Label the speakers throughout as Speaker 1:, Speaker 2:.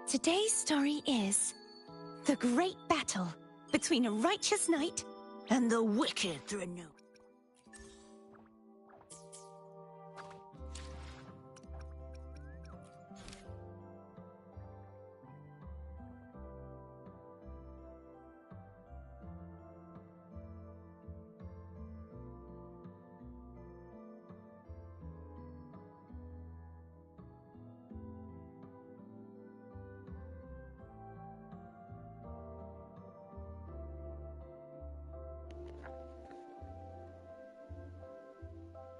Speaker 1: Today's story is the great battle between a righteous knight and the wicked Threnode.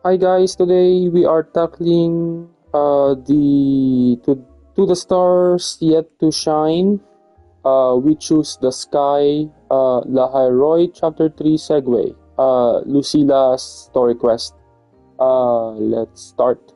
Speaker 2: Hi guys, today we are tackling the to the stars yet to shine. We choose the sky. Laharoy Chapter 3 Segue. Lucilla's story quest. Let's start.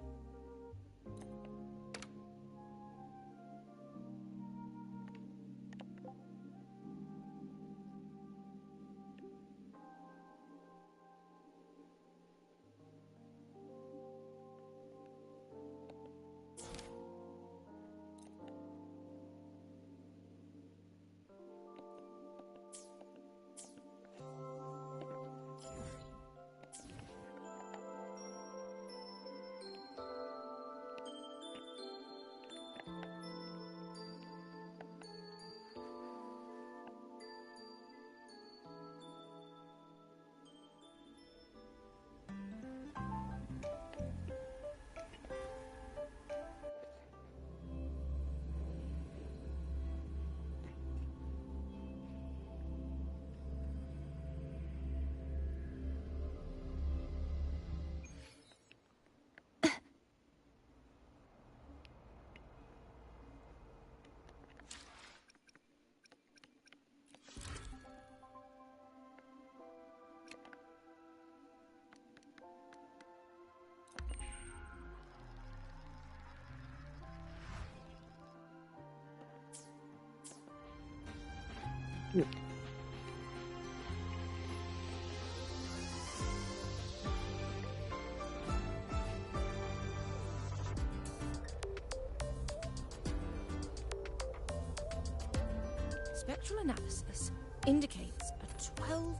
Speaker 3: Spectral analysis indicates a 12%.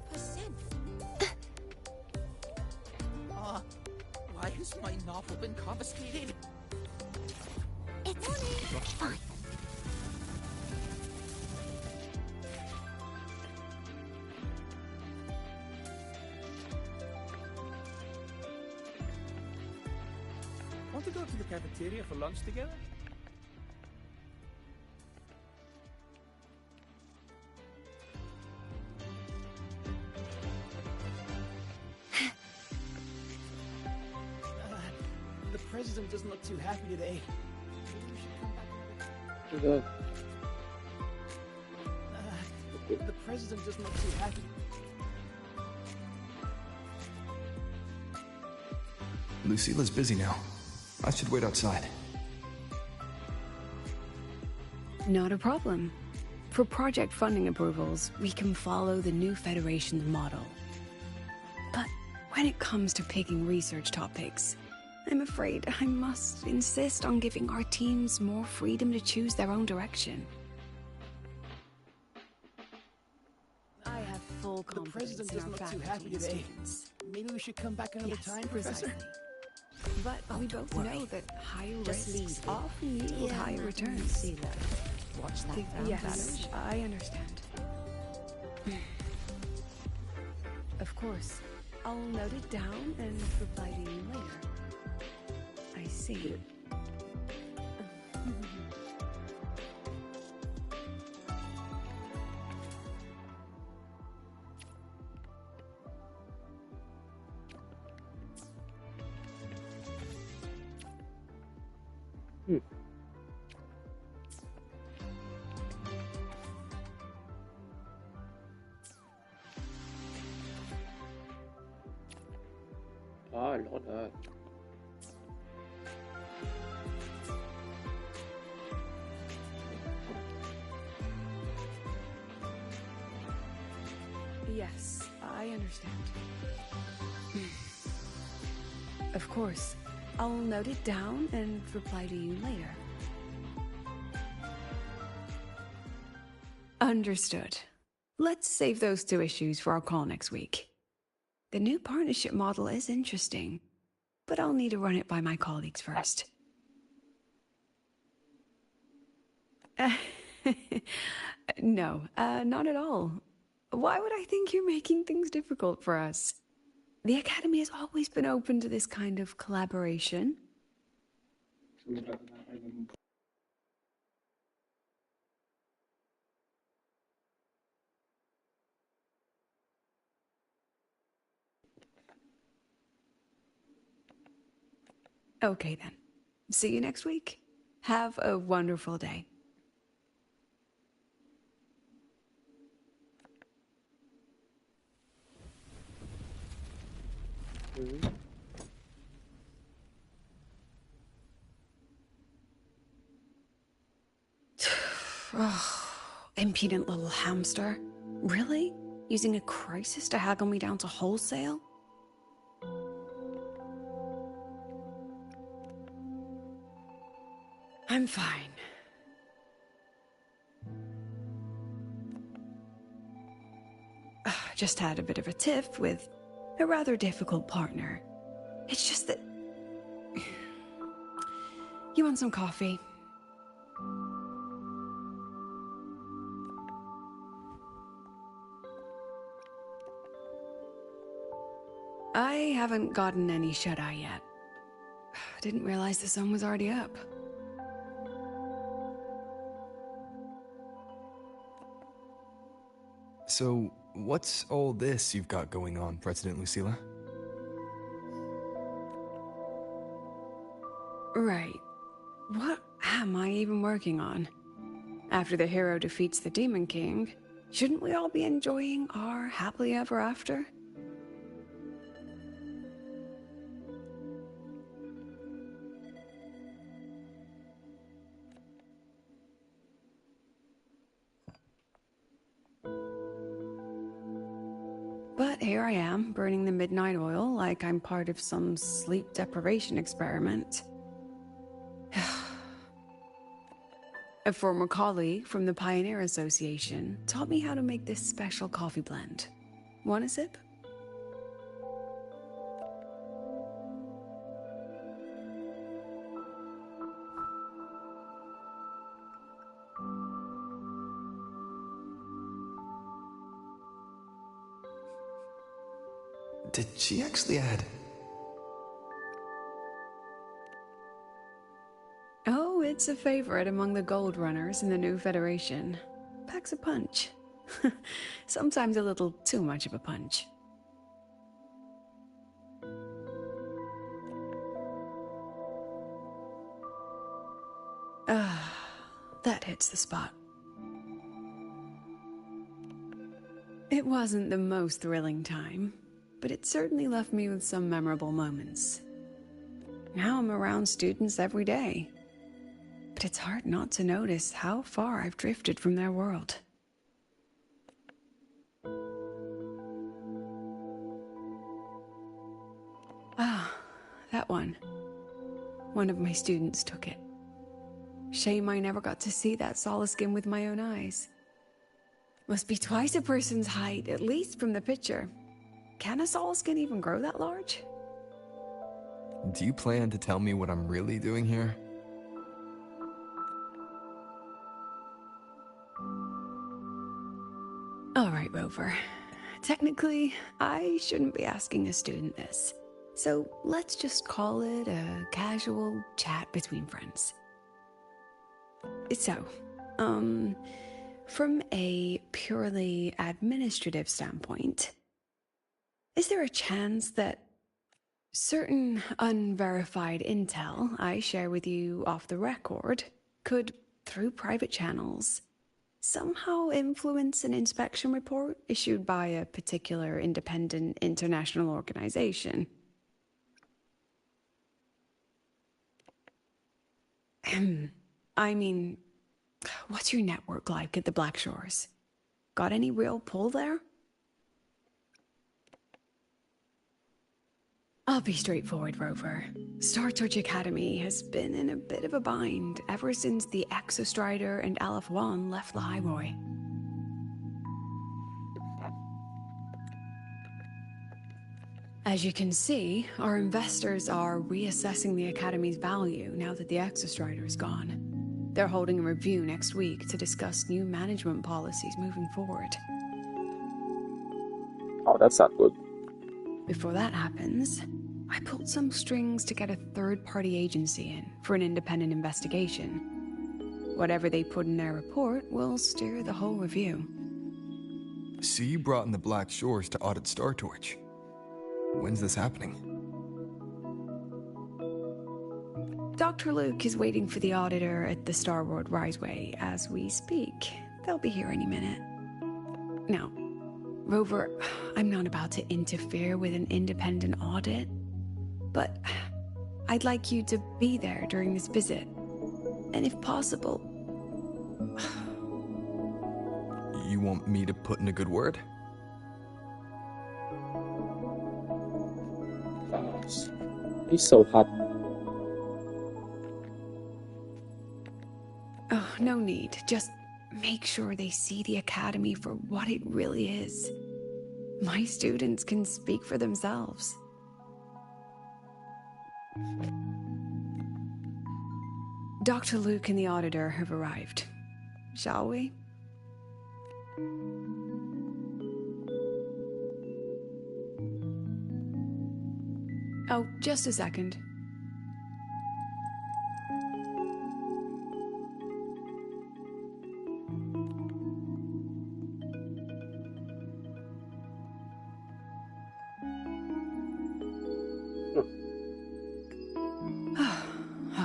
Speaker 3: Why has my novel been confiscated?
Speaker 1: It's fine.
Speaker 4: Want to go to the cafeteria for lunch together? The president doesn't look too happy today. The president doesn't look too happy.
Speaker 5: Lucilla's busy now. I should wait outside.
Speaker 6: Not a problem. For project funding approvals, we can follow the new Federation's model. But when it comes to picking research topics, I'm afraid I must insist on giving our teams more freedom to choose their own direction. I have full confidence in our faculty and students.
Speaker 4: Maybe we should come back another time, Professor?
Speaker 6: Precisely. But we both know that higher risks often yield higher returns.
Speaker 3: Watch that.
Speaker 6: Yes, I understand. Of course, I'll note it down and reply to you later. I see.
Speaker 2: Look at that.
Speaker 6: Yes, I understand. Of course, I'll note it down and reply to you later. Understood. Let's save those two issues for our call next week. The new partnership model is interesting, but I'll need to run it by my colleagues first. No, not at all. Why would I think you're making things difficult for us? The Academy has always been open to this kind of collaboration. Okay then. See you next week. Have a wonderful day. Impudent little hamster. Really? Using a crisis to haggle me down to wholesale? I'm fine. Just had a bit of a tiff with a rather difficult partner. It's just that... You want some coffee? I haven't gotten any shut-eye yet. Didn't realize the sun was already up.
Speaker 5: So, what's all this you've got going on, President Lucilla?
Speaker 6: Right. What am I even working on? After the hero defeats the Demon King, shouldn't we all be enjoying our happily ever after? But here I am, burning the midnight oil like I'm part of some sleep deprivation experiment. A former colleague from the Pioneer Association taught me how to make this special coffee blend. Want a sip?
Speaker 5: Did she actually add?
Speaker 6: Oh, it's a favorite among the Gold Runners in the new Federation. Packs a punch. Sometimes a little too much of a punch. That hits the spot. It wasn't the most thrilling time, but it certainly left me with some memorable moments. Now I'm around students every day, but it's hard not to notice how far I've drifted from their world. That one. One of my students took it. Shame I never got to see that solace skin with my own eyes. Must be twice a person's height, at least from the picture. Can a solace skin even grow that large?
Speaker 5: Do you plan to tell me what I'm really doing here?
Speaker 6: All right, Rover. Technically, I shouldn't be asking a student this. So let's just call it a casual chat between friends. So, from a purely administrative standpoint, is there a chance that certain unverified intel I share with you off the record could, through private channels, somehow influence an inspection report issued by a particular independent international organization? I mean, what's your network like at the Black Shores? Got any real pull there? I'll be straightforward, Rover. Star Touch Academy has been in a bit of a bind ever since the Exostrider and Aleph One left the Highway. As you can see, our investors are reassessing the Academy's value now that the Exostrider is gone. They're holding a review next week to discuss new management policies moving forward.
Speaker 2: Oh, that's not good.
Speaker 6: Before that happens, I pulled some strings to get a third-party agency in for an independent investigation. Whatever they put in their report will steer the whole review.
Speaker 5: See, you brought in the Black Shores to audit Star Torch. When's this happening?
Speaker 6: Dr. Luke is waiting for the auditor at the Star World Riseway as we speak. They'll be here any minute. Now, Rover, I'm not about to interfere with an independent audit, but I'd like you to be there during this visit. And if possible...
Speaker 5: You want me to put in a good word?
Speaker 2: He's so hot.
Speaker 6: Oh, no need. Just make sure they see the Academy for what it really is. My students can speak for themselves. Dr. Luke and the auditor have arrived. Shall we? Oh, just a second.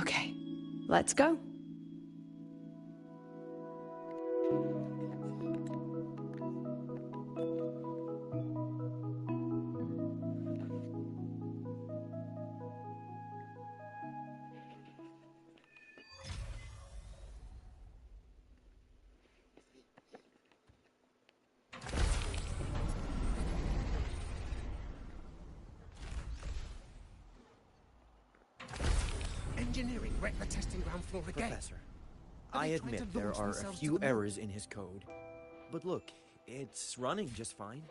Speaker 6: Okay, let's go.
Speaker 3: Engineering wrecked the testing ground floor again.
Speaker 4: Professor,
Speaker 3: Are
Speaker 4: I
Speaker 3: they trying
Speaker 4: admit
Speaker 3: to
Speaker 4: there
Speaker 3: launch
Speaker 4: are a
Speaker 3: themselves to
Speaker 4: few
Speaker 3: the moon?
Speaker 4: errors in his code. But look, it's running just fine.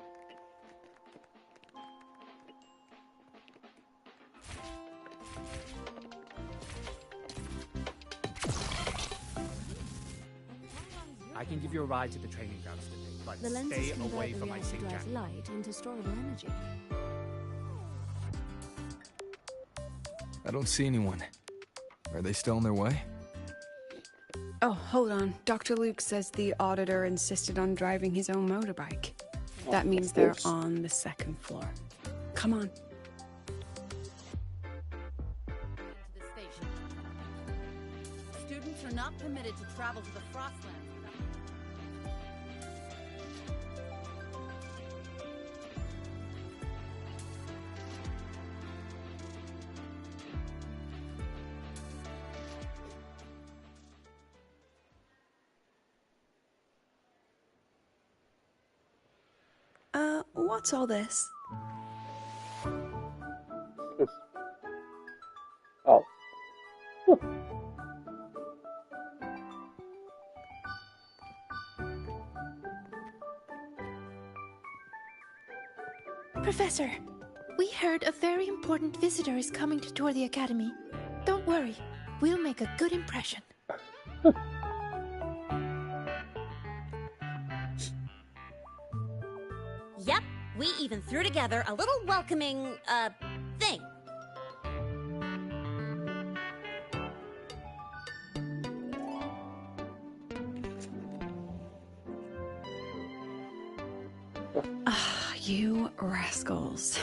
Speaker 7: I can give you a ride to the training grounds today, but
Speaker 8: The lenses
Speaker 7: stay
Speaker 8: convert
Speaker 7: away
Speaker 8: the
Speaker 7: from my
Speaker 8: reactor
Speaker 7: sync
Speaker 8: as
Speaker 7: jack.
Speaker 8: light into storable energy.
Speaker 5: I don't see anyone. Are they still on their way?
Speaker 6: Oh, hold on. Dr. Luke says the auditor insisted on driving his own motorbike. That means they're
Speaker 2: course.
Speaker 6: on the second floor. Come on.
Speaker 9: To the station. Students are not permitted to travel to the Frostlands without...
Speaker 6: What's all this?
Speaker 2: Oh.
Speaker 1: Professor, we heard a very important visitor is coming to tour the Academy. Don't worry, we'll make a good impression.
Speaker 9: Yep, we even threw together a little welcoming, thing.
Speaker 6: Ah, you rascals.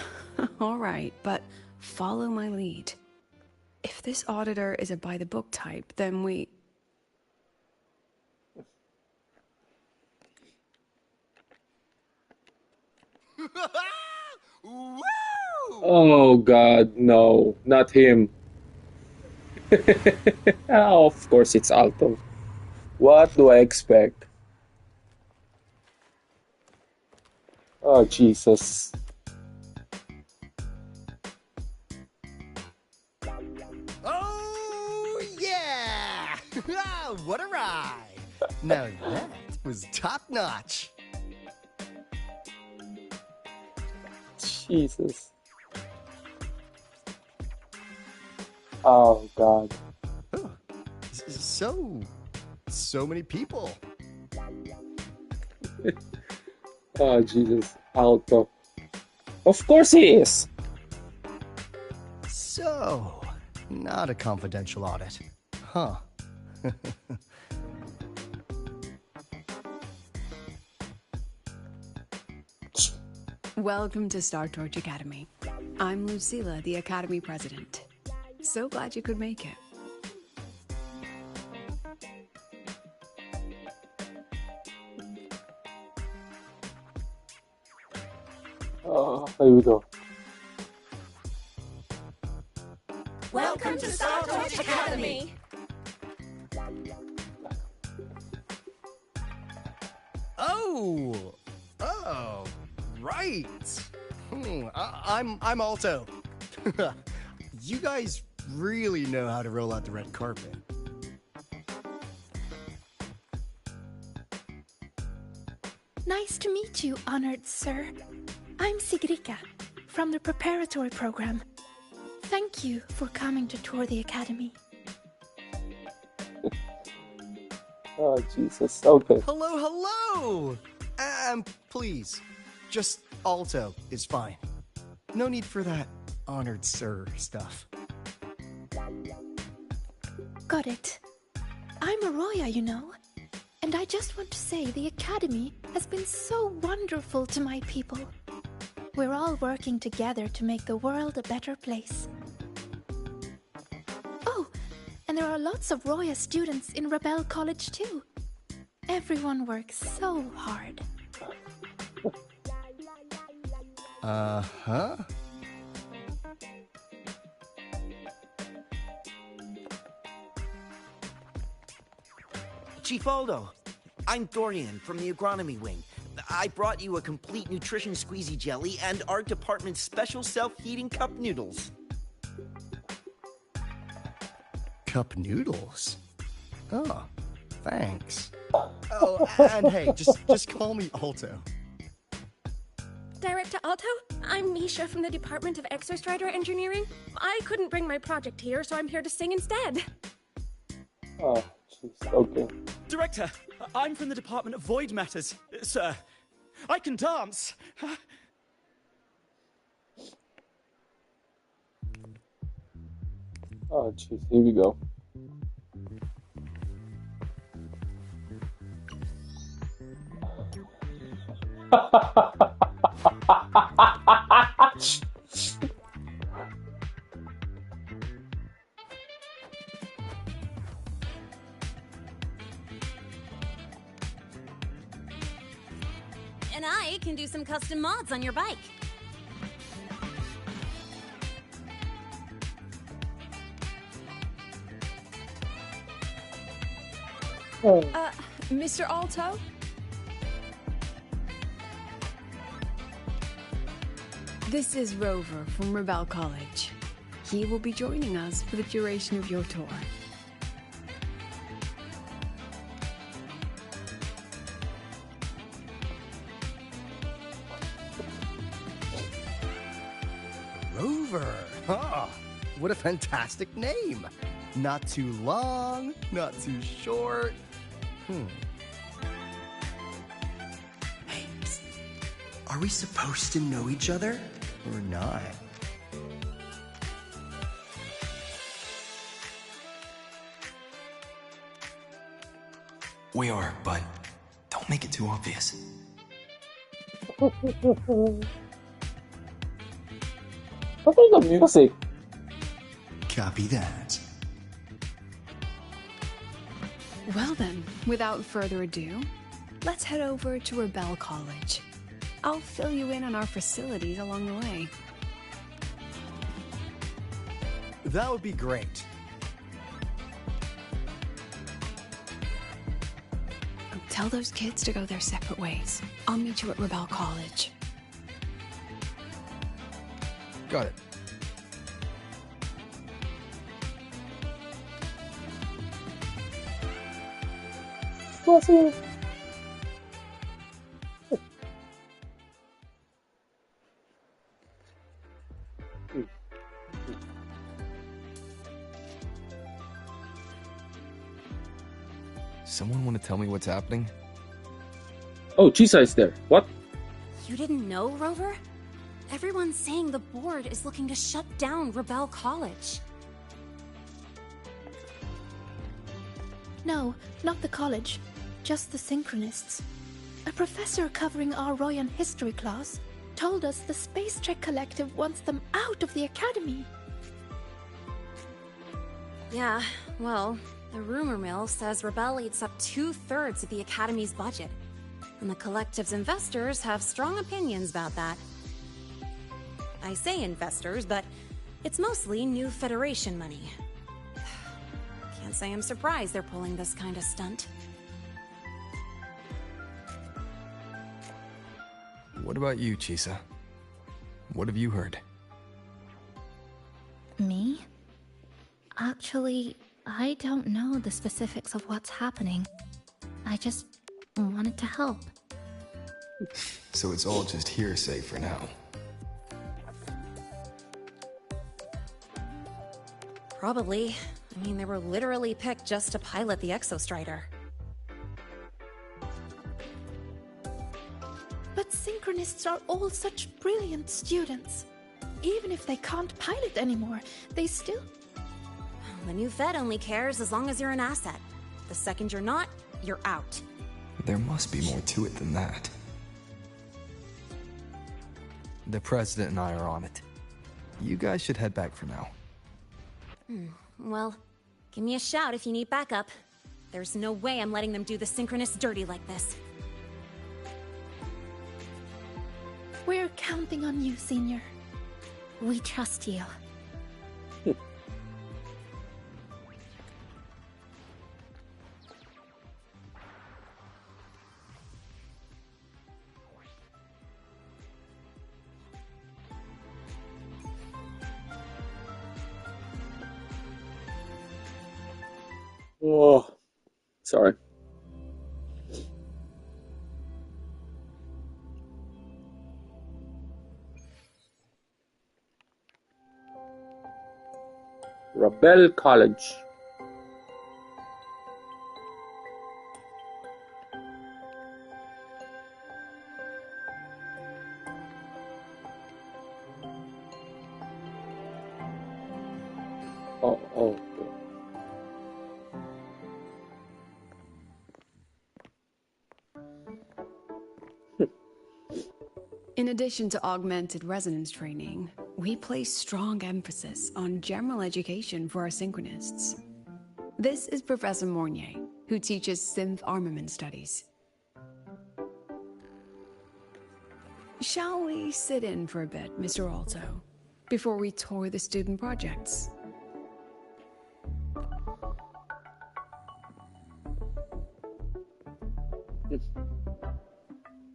Speaker 6: All right, but follow my lead. If this auditor is a by-the-book type, then we...
Speaker 2: Oh God, no, not him. Oh, of course it's Alto. What do I expect? Oh Jesus.
Speaker 10: Oh, yeah! What a ride! Now that was top notch.
Speaker 2: Jesus. Oh God.
Speaker 10: Huh. So many people.
Speaker 2: Oh Jesus. Alto. Of course he is.
Speaker 10: So, not a confidential audit. Huh.
Speaker 6: Welcome to Star Torch Academy. I'm Lucilla, the Academy President. So glad you could make it.
Speaker 2: Here we go.
Speaker 9: Welcome to Star Torch Academy.
Speaker 10: Oh, right. I'm Alto. You guys really know how to roll out the red carpet.
Speaker 1: Nice to meet you, honored sir. I'm Sigrika, from the preparatory program. Thank you for coming to tour the academy.
Speaker 2: Oh Jesus. Okay.
Speaker 10: Hello. Please, just Alto is fine. No need for that honored sir stuff.
Speaker 1: Got it. I'm Arroya, you know. And I just want to say the academy has been so wonderful to my people. We're all working together to make the world a better place. Oh, and there are lots of Roya students in Rebel College too. Everyone works so hard.
Speaker 10: Uh-huh.
Speaker 3: Chief Aldo, I'm Dorian from the agronomy wing. I brought you a complete nutrition squeezy jelly and our department's special self-heating cup noodles.
Speaker 10: Cup noodles? Oh, thanks. Oh, and hey, just call me Alto.
Speaker 8: Director Alto, I'm Misha from the Department of Exostrider Engineering. I couldn't bring my project here, so I'm here to sing instead.
Speaker 2: Oh jeez. Okay.
Speaker 4: Director, I'm from the Department of Void Matters, sir. I can dance.
Speaker 2: Oh jeez. Here we go.
Speaker 9: And I can do some custom mods on your bike.
Speaker 6: Mr. Alto? This is Rover from Rebel College. He will be joining us for the duration of your tour.
Speaker 10: Rover. Ah, what a fantastic name. Not too long, not too short.
Speaker 11: Hey, psst. Are we supposed to know each other or not?
Speaker 5: We are, but don't make it too obvious.
Speaker 2: What is the music?
Speaker 11: Copy that.
Speaker 6: Well then, without further ado, let's head over to Rebel College. I'll fill you in on our facilities along the way.
Speaker 10: That would be great.
Speaker 6: Tell those kids to go their separate ways. I'll meet you at Rebel College.
Speaker 10: Got it.
Speaker 2: What's it?
Speaker 5: Someone want to tell me what's happening?
Speaker 2: Oh, Chisa is there. What?
Speaker 9: You didn't know, Rover? Everyone's saying the board is looking to shut down Rebel College.
Speaker 1: No, not the college. Just the Synchronists. A professor covering our Royan history class told us the Space Trek Collective wants them out of the Academy.
Speaker 9: Yeah, well, the rumor mill says Rebel eats up 2/3 of the Academy's budget. And the Collective's investors have strong opinions about that. I say investors, but it's mostly new Federation money. Can't say I'm surprised they're pulling this kind of stunt.
Speaker 5: What about you, Chisa? What have you heard?
Speaker 1: Me? Actually, I don't know the specifics of what's happening. I just wanted to help.
Speaker 5: So it's all just hearsay for now.
Speaker 9: Probably. I mean, they were literally picked just to pilot the Exostrider.
Speaker 1: But Synchronists are all such brilliant students. Even if they can't pilot anymore, they still...
Speaker 9: The new Fed only cares as long as you're an asset. The second you're not, you're out.
Speaker 5: There must be more to it than that. The President and I are on it. You guys should head back for now.
Speaker 9: Well, give me a shout if you need backup. There's no way I'm letting them do the Synchronists dirty like this.
Speaker 1: We're counting on you, Senior. We trust you.
Speaker 2: Oh, sorry. Rebel College. Oh.
Speaker 6: In addition to augmented resonance training, we place strong emphasis on general education for our Synchronists. This is Professor Mornier, who teaches synth armament studies. Shall we sit in for a bit, Mr. Alto, before we tour the student projects?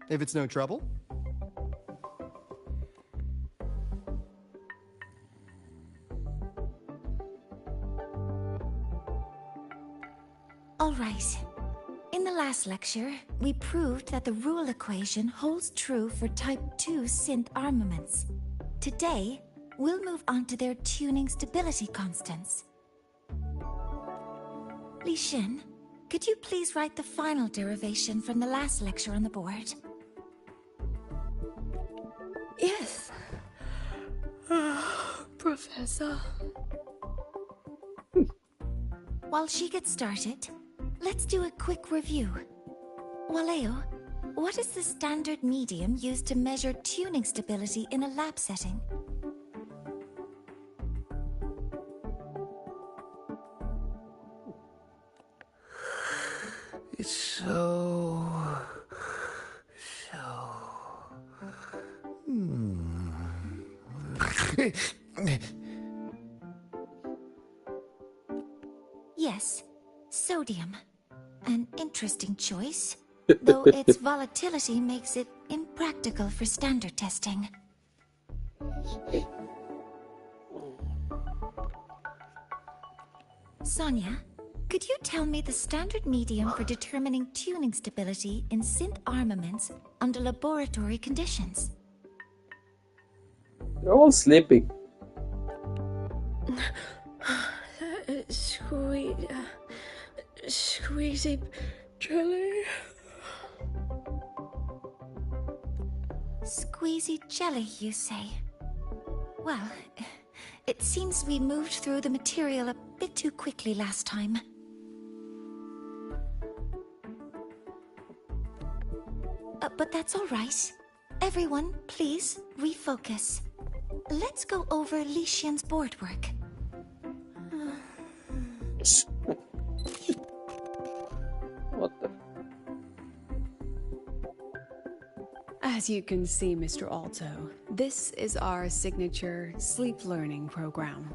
Speaker 10: If it's no trouble.
Speaker 12: All right. In the last lecture, we proved that the rule equation holds true for Type 2 synth armaments. Today, we'll move on to their tuning stability constants. Li Xin, could you please write the final derivation from the last lecture on the board?
Speaker 6: Yes. Professor.
Speaker 12: While she gets started, let's do a quick review. Waleo, what is the standard medium used to measure tuning stability in a lab setting?
Speaker 13: It's so...
Speaker 12: Yes, sodium. An interesting choice, though its volatility makes it impractical for standard testing. Sonia, could you tell me the standard medium for determining tuning stability in synth armaments under laboratory conditions?
Speaker 2: They're all sleeping.
Speaker 8: Sweet. Squeezy jelly.
Speaker 12: Squeezy jelly, you say? Well, it seems we moved through the material a bit too quickly last time. But that's all right. Everyone, please, refocus. Let's go over Lycian's board work.
Speaker 2: What the?
Speaker 6: As you can see, Mr. Alto, this is our signature sleep learning program.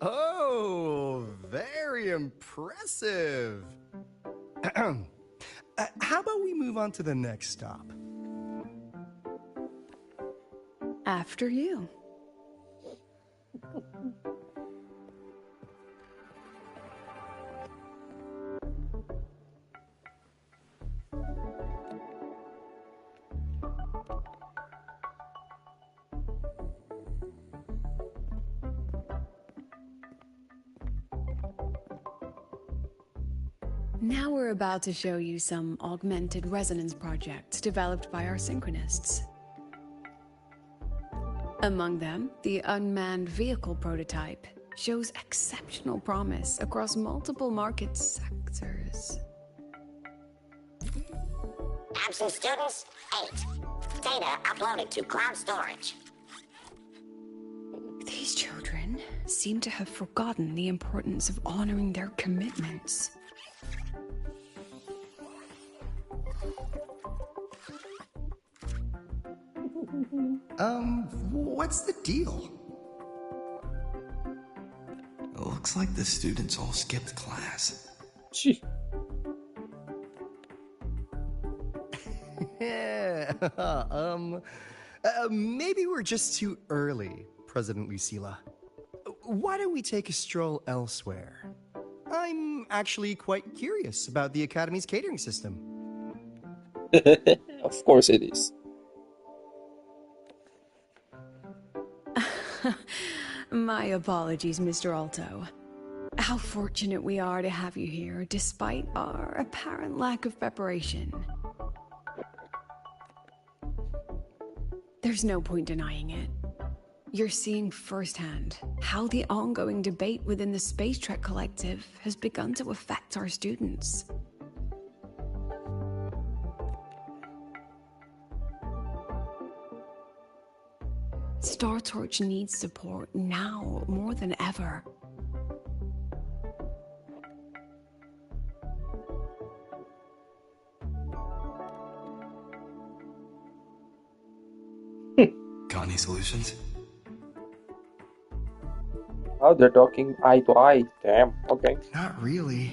Speaker 10: Oh, very impressive. How about we move on to the next stop?
Speaker 6: After you. Now we're about to show you some augmented resonance projects developed by our synchronists. Among them, the unmanned vehicle prototype shows exceptional promise across multiple market sectors.
Speaker 13: Absent students, 8. Data uploaded to cloud storage.
Speaker 6: These children seem to have forgotten the importance of honoring their commitments.
Speaker 11: What's the deal?
Speaker 5: It looks like the students all skipped class.
Speaker 2: Gee.
Speaker 10: Yeah, maybe we're just too early, President Lucilla. Why don't we take a stroll elsewhere? I'm actually quite curious about the Academy's catering system.
Speaker 2: Of course it is.
Speaker 6: My apologies, Mr. Alto. How fortunate we are to have you here, despite our apparent lack of preparation. There's no point denying it. You're seeing firsthand how the ongoing debate within the Space Trek Collective has begun to affect our students. Star Torch needs support now more than ever.
Speaker 5: Got any solutions?
Speaker 2: Oh, they're talking eye to eye. Damn, okay.
Speaker 11: Not really.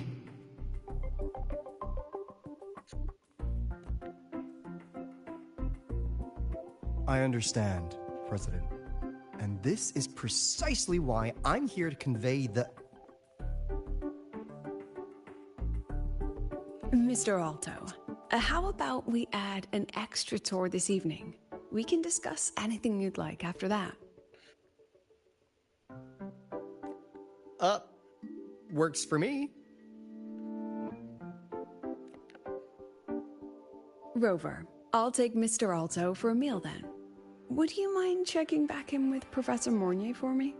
Speaker 10: I understand, President. And this is precisely why I'm here to convey the...
Speaker 6: Mr. Alto, how about we add an extra tour this evening? We can discuss anything you'd like after that.
Speaker 10: Works for me.
Speaker 6: Rover, I'll take Mr. Alto for a meal then. Would you mind checking back in with Professor Mornier for me?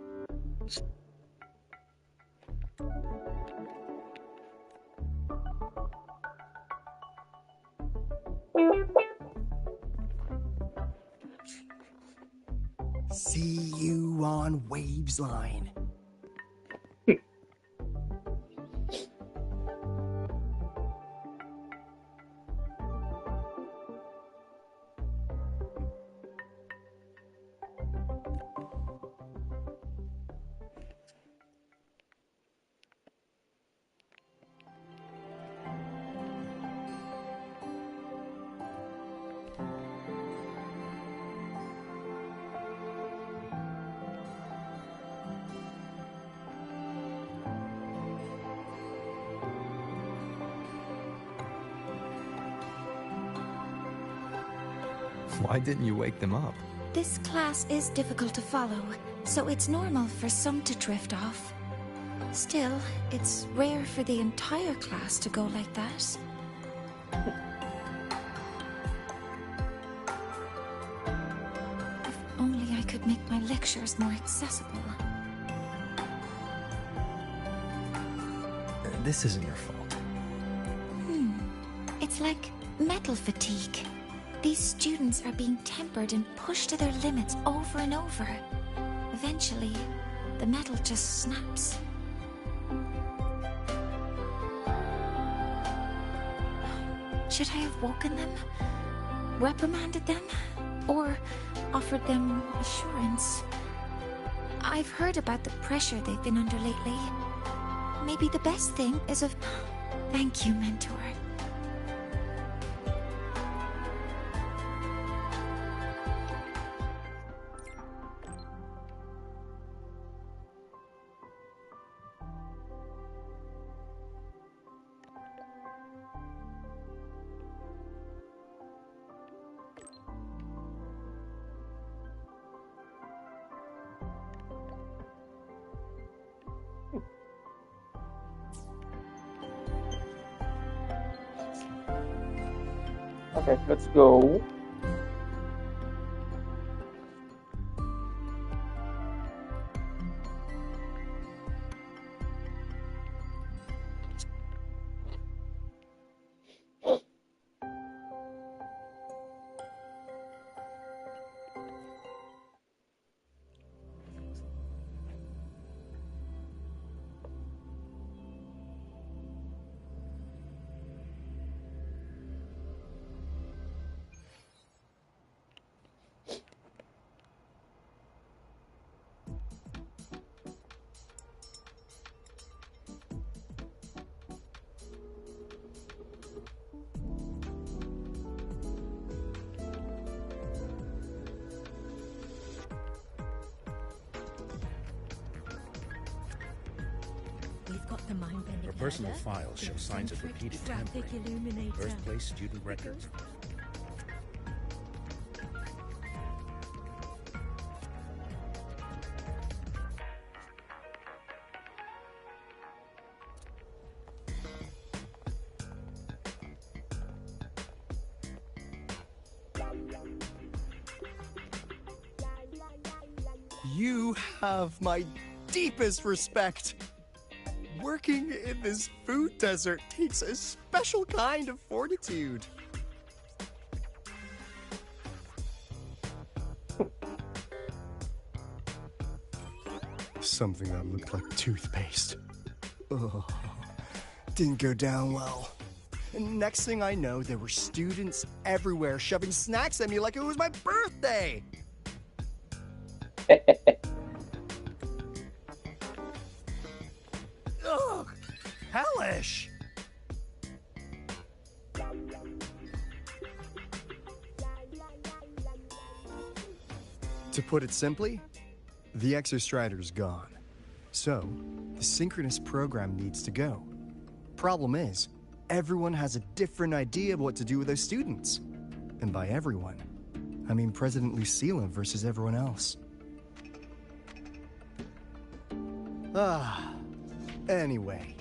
Speaker 10: See you on Waves Line.
Speaker 5: Why didn't you wake them up?
Speaker 12: This class is difficult to follow, so it's normal for some to drift off. Still, it's rare for the entire class to go like that. If only I could make my lectures more accessible.
Speaker 14: This isn't your fault.
Speaker 12: It's like metal fatigue. These students are being tempered and pushed to their limits over and over. Eventually, the metal just snaps. Should I have woken them? Reprimanded them? Or offered them assurance? I've heard about the pressure they've been under lately. Maybe the best thing is a thank you, mentor.
Speaker 2: Okay, let's go.
Speaker 15: Her personal files show signs of repeated tampering. Birthplace, student records.
Speaker 10: You have my deepest respect. Working in this food desert takes a special kind of fortitude. Something that looked like toothpaste. Ugh. Didn't go down well. And next thing I know, there were students everywhere shoving snacks at me like it was my birthday. Ugh, hellish. To put it simply, the Exostrider's gone. So, the synchronous program needs to go. Problem is, everyone has a different idea of what to do with those students. And by everyone, I mean President Lucilla versus everyone else. Anyway,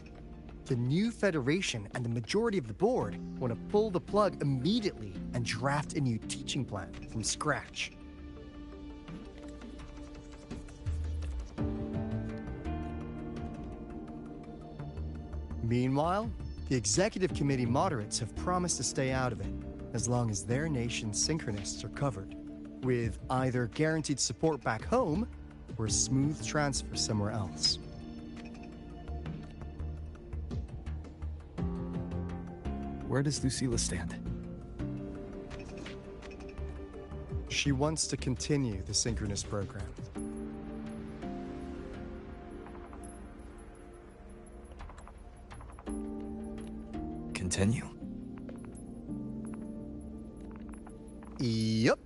Speaker 10: the new Federation and the majority of the board want to pull the plug immediately and draft a new teaching plan from scratch. Meanwhile, the executive committee moderates have promised to stay out of it, as long as their nation's synchronists are covered, with either guaranteed support back home or a smooth transfer somewhere else.
Speaker 14: Where does Lucilla stand?
Speaker 10: She wants to continue the synchronous program.
Speaker 14: Continue?
Speaker 10: Yup.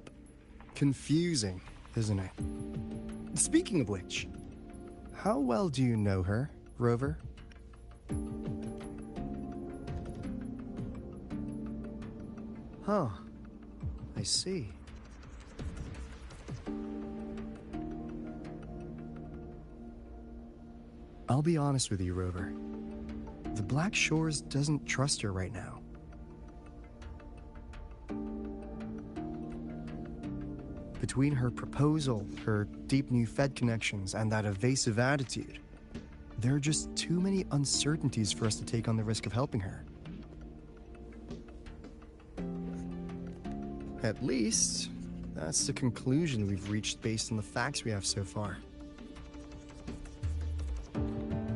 Speaker 10: Confusing, isn't it? Speaking of which, how well do you know her, Rover? Huh. I see. I'll be honest with you, Rover. The Black Shores doesn't trust her right now. Between her proposal, her deep new Fed connections, and that evasive attitude, there are just too many uncertainties for us to take on the risk of helping her. At least, that's the conclusion we've reached based on the facts we have so far.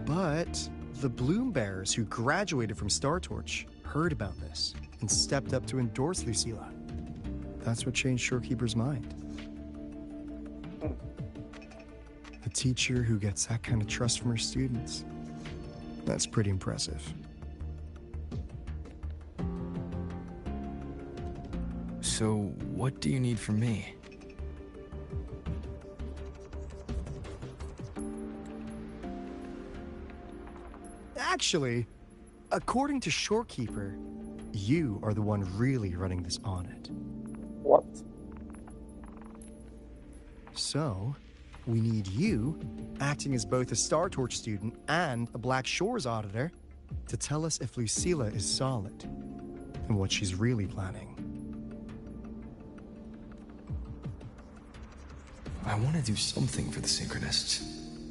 Speaker 10: But the Bloom Bearers who graduated from Star Torch heard about this and stepped up to endorse Lucilla. That's what changed Shorekeeper's mind. A teacher who gets that kind of trust from her students. That's pretty impressive.
Speaker 5: So, what do you need from me?
Speaker 10: Actually, according to Shorekeeper, you are the one really running this audit.
Speaker 2: What?
Speaker 10: So, we need you, acting as both a Star Torch student and a Black Shores auditor, to tell us if Lucilla is solid and what she's really planning.
Speaker 5: I want to do something for the Synchronists,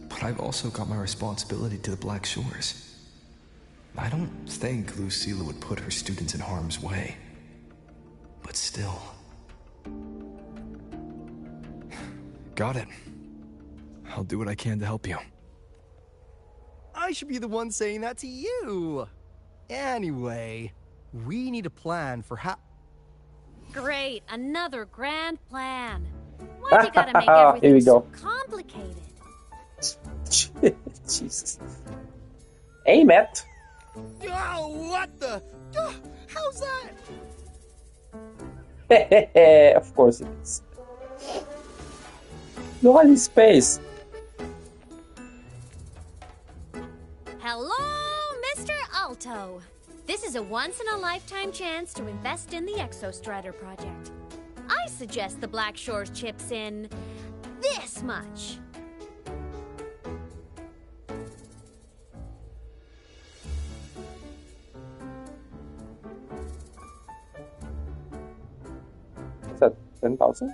Speaker 5: but I've also got my responsibility to the Black Shores. I don't think Lucilla would put her students in harm's way. But still. Got it. I'll do what I can to help you.
Speaker 10: I should be the one saying that to you. Anyway, we need a plan for how...
Speaker 9: Great, another grand plan. Why do you gotta make
Speaker 2: Here
Speaker 9: everything
Speaker 2: we
Speaker 9: so
Speaker 2: go.
Speaker 9: complicated?
Speaker 2: Jesus. Hey, Matt.
Speaker 10: Oh, what the... how's that?
Speaker 2: Of course it is. Look at his face.
Speaker 9: Hello, Mr. Alto. This is a once-in-a-lifetime chance to invest in the Exostrider project. I suggest the Black Shores chips in this much.
Speaker 2: Is that 10,000?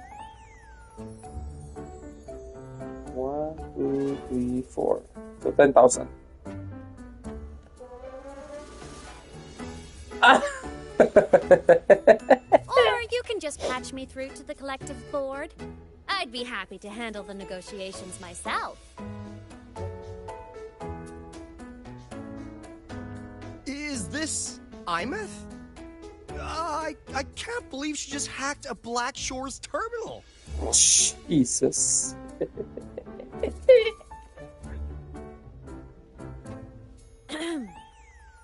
Speaker 2: 1, 2, 3, 4. So 10,000.
Speaker 9: Or you can just patch me through to the collective board. I'd be happy to handle the negotiations myself.
Speaker 10: Is this Imeth? I can't believe she just hacked a Black Shores terminal.
Speaker 2: Jesus.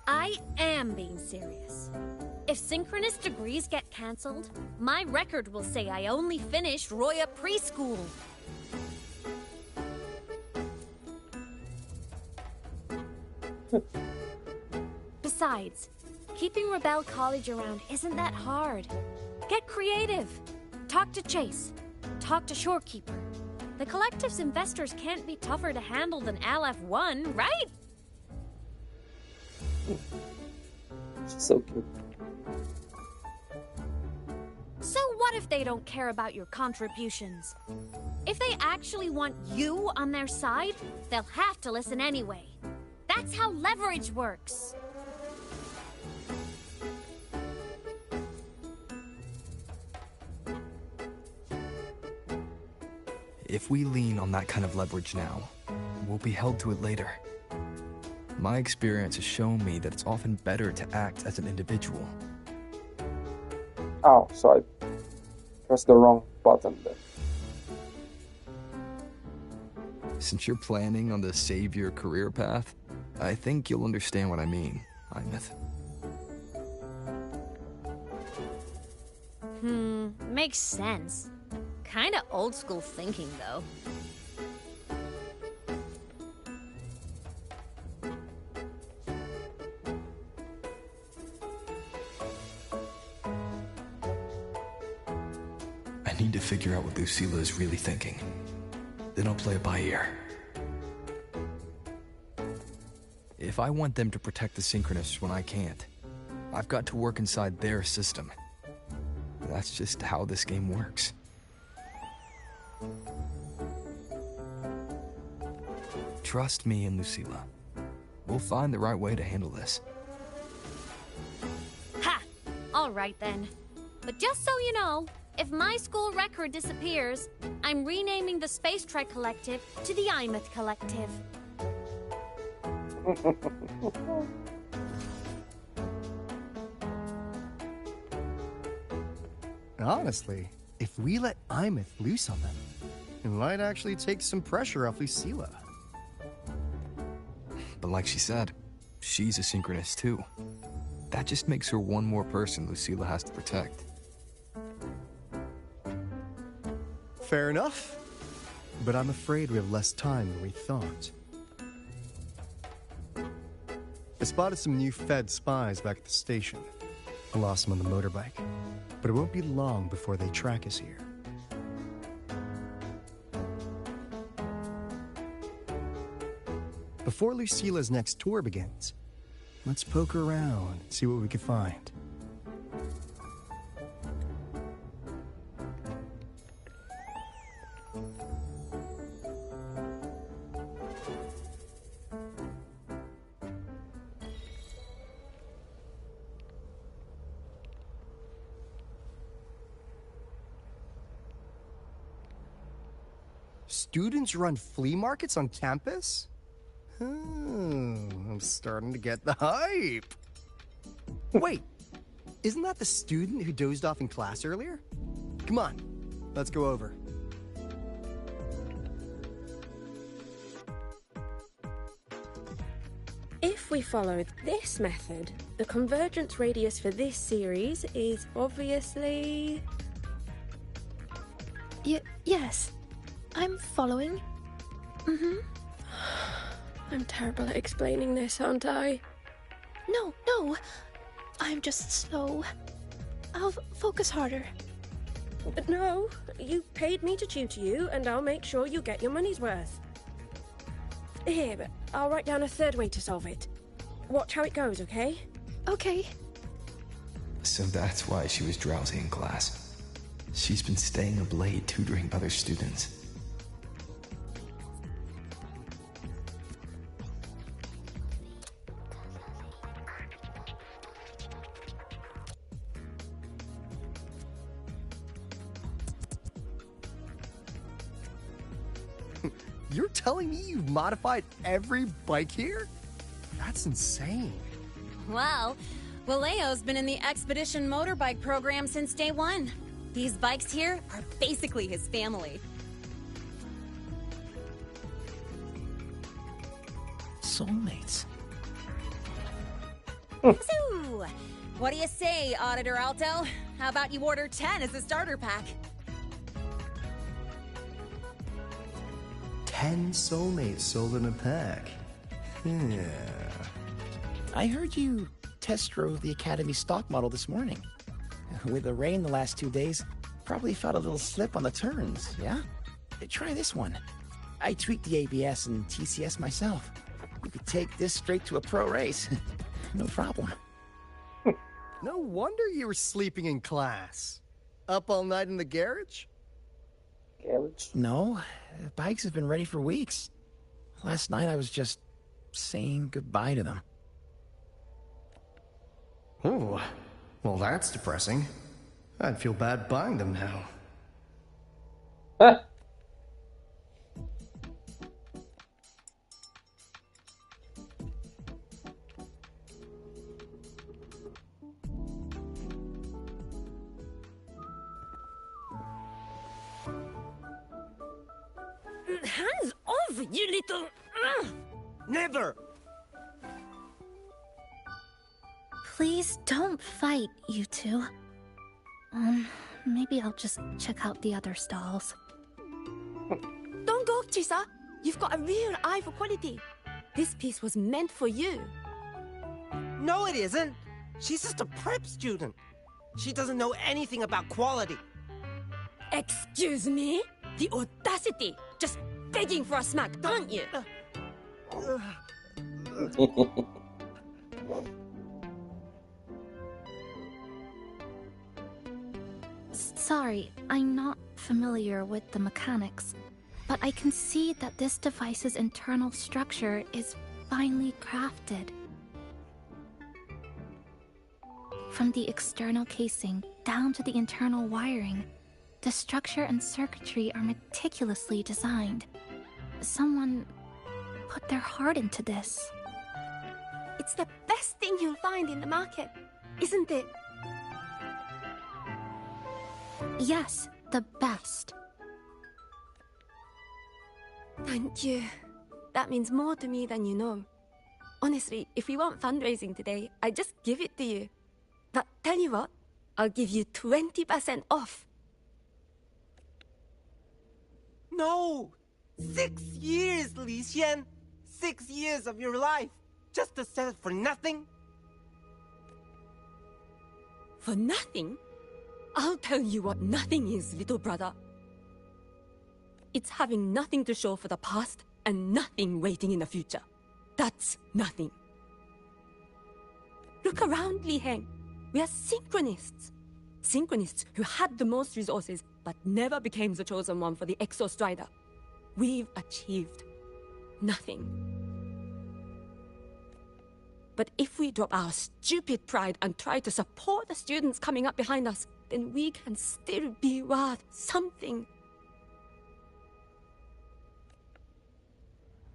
Speaker 9: I am being serious. If synchronous degrees get cancelled, my record will say I only finished Roya preschool. Besides, keeping Rebel College around isn't that hard. Get creative. Talk to Chase. Talk to Shorekeeper. The Collective's investors can't be tougher to handle than LF1, right?
Speaker 2: She's so cute.
Speaker 9: So what if they don't care about your contributions? If they actually want you on their side, they'll have to listen anyway. That's how leverage works.
Speaker 5: If we lean on that kind of leverage now, we'll be held to it later. My experience has shown me that it's often better to act as an individual.
Speaker 2: Oh, so I pressed the wrong button then.
Speaker 5: Since you're planning on the savior career path, I think you'll understand what I mean, Imeth.
Speaker 9: Makes sense. Kinda old school thinking, though.
Speaker 5: I need to figure out what Lucilla is really thinking. Then I'll play it by ear. If I want them to protect the Synchronists when I can't, I've got to work inside their system. That's just how this game works. Trust me and Lucilla. We'll find the right way to handle this.
Speaker 9: Ha! All right then. But just so you know, if my school record disappears, I'm renaming the Space Trek Collective to the Imeth Collective.
Speaker 10: Honestly, if we let Imeth loose on them, it might actually take some pressure off Lucilla.
Speaker 5: But like she said, she's a Synchronist too. That just makes her one more person Lucilla has to protect.
Speaker 10: Fair enough. But I'm afraid we have less time than we thought. I spotted some new Fed spies back at the station. I lost them on the motorbike. But it won't be long before they track us here. Before Lucilla's next tour begins, let's poke around and see what we can find. Students run flea markets on campus? Oh, I'm starting to get the hype. Wait, isn't that the student who dozed off in class earlier? Come on, let's go over.
Speaker 8: If we follow this method, the convergence radius for this series is obviously...
Speaker 1: Yes. I'm following. Mm-hmm.
Speaker 8: I'm terrible at explaining this, aren't I?
Speaker 1: No. I'm just slow. I'll focus harder.
Speaker 8: But no, you paid me to tutor you, and I'll make sure you get your money's worth. Here, but I'll write down a third way to solve it. Watch how it goes, okay?
Speaker 1: Okay.
Speaker 5: So that's why she was drowsy in class. She's been staying up late tutoring other students.
Speaker 10: You're telling me you've modified every bike here? That's insane.
Speaker 9: Well, Waleo's been in the Expedition motorbike program since day one. These bikes here are basically his family.
Speaker 3: Soulmates.
Speaker 9: So, what do you say, Auditor Alto? How about you order 10 as a starter pack?
Speaker 11: 10 soulmates sold in a pack. Yeah.
Speaker 16: I heard you test drove the Academy stock model this morning. With the rain the last 2 days, probably felt a little slip on the turns, yeah? Try this one. I tweaked the ABS and TCS myself. You could take this straight to a pro race. No problem.
Speaker 10: No wonder you were sleeping in class. Up all night in the garage?
Speaker 16: No, bikes have been ready for weeks. Last night I was just saying goodbye to them.
Speaker 11: Oh, well that's depressing. I'd feel bad buying them now.
Speaker 8: Hands off, you little...
Speaker 3: Never!
Speaker 1: Please don't fight, you two. Maybe I'll just check out the other stalls.
Speaker 17: Don't go, Chisa. You've got a real eye for quality. This piece was meant for you.
Speaker 18: No, it isn't. She's just a prep student. She doesn't know anything about quality.
Speaker 17: Excuse me? The audacity! Just begging for a smack, aren't you?
Speaker 1: Sorry, I'm not familiar with the mechanics, but I can see that this device's internal structure is finely crafted. From the external casing down to the internal wiring, the structure and circuitry are meticulously designed. Someone put their heart into this.
Speaker 17: It's the best thing you'll find in the market, isn't it?
Speaker 1: Yes, the best.
Speaker 17: Thank you. That means more to me than you know. Honestly, if we want fundraising today, I'd just give it to you. But tell you what, I'll give you 20% off.
Speaker 18: No! 6 years, Li Xian! 6 years of your life, just to sell it for nothing?
Speaker 17: For nothing? I'll tell you what nothing is, little brother. It's having nothing to show for the past and nothing waiting in the future. That's nothing. Look around, Li Heng. We are synchronists. Synchronists who had the most resources but never became the chosen one for the Exo Strider. We've achieved nothing. But if we drop our stupid pride and try to support the students coming up behind us, then we can still be worth something.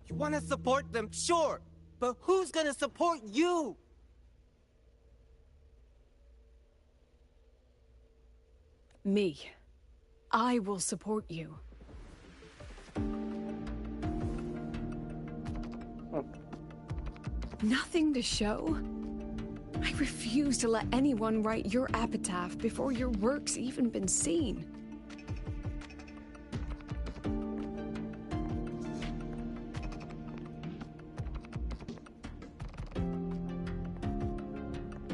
Speaker 18: You want to support them, sure. But who's gonna support you?
Speaker 6: Me. I will support you. Nothing to show? I refuse to let anyone write your epitaph before your work's even been seen.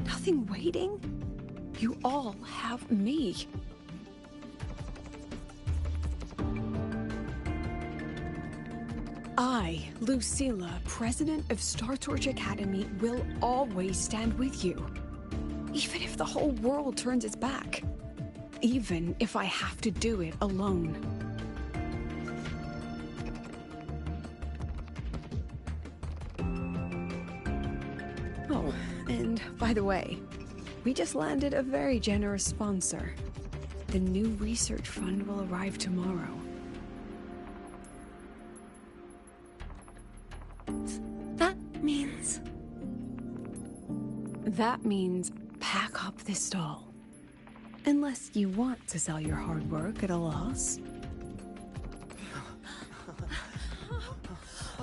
Speaker 6: Nothing waiting? You all have me. I, Lucilla, President of Star Torch Academy, will always stand with you. Even if the whole world turns its back. Even if I have to do it alone. Oh, and by the way, we just landed a very generous sponsor. The new research fund will arrive tomorrow. That means pack up this stall. Unless you want to sell your hard work at a loss.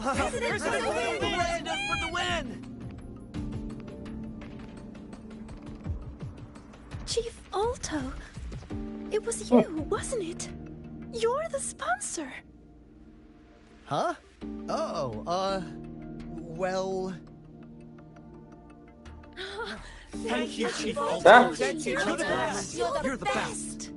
Speaker 18: President for the win!
Speaker 1: Chief Alto, it was you, wasn't it? You're the sponsor.
Speaker 10: Huh? Oh, well...
Speaker 18: Thank you, Chief Alto.
Speaker 2: Thank
Speaker 18: you. You're the best.
Speaker 17: You're the best.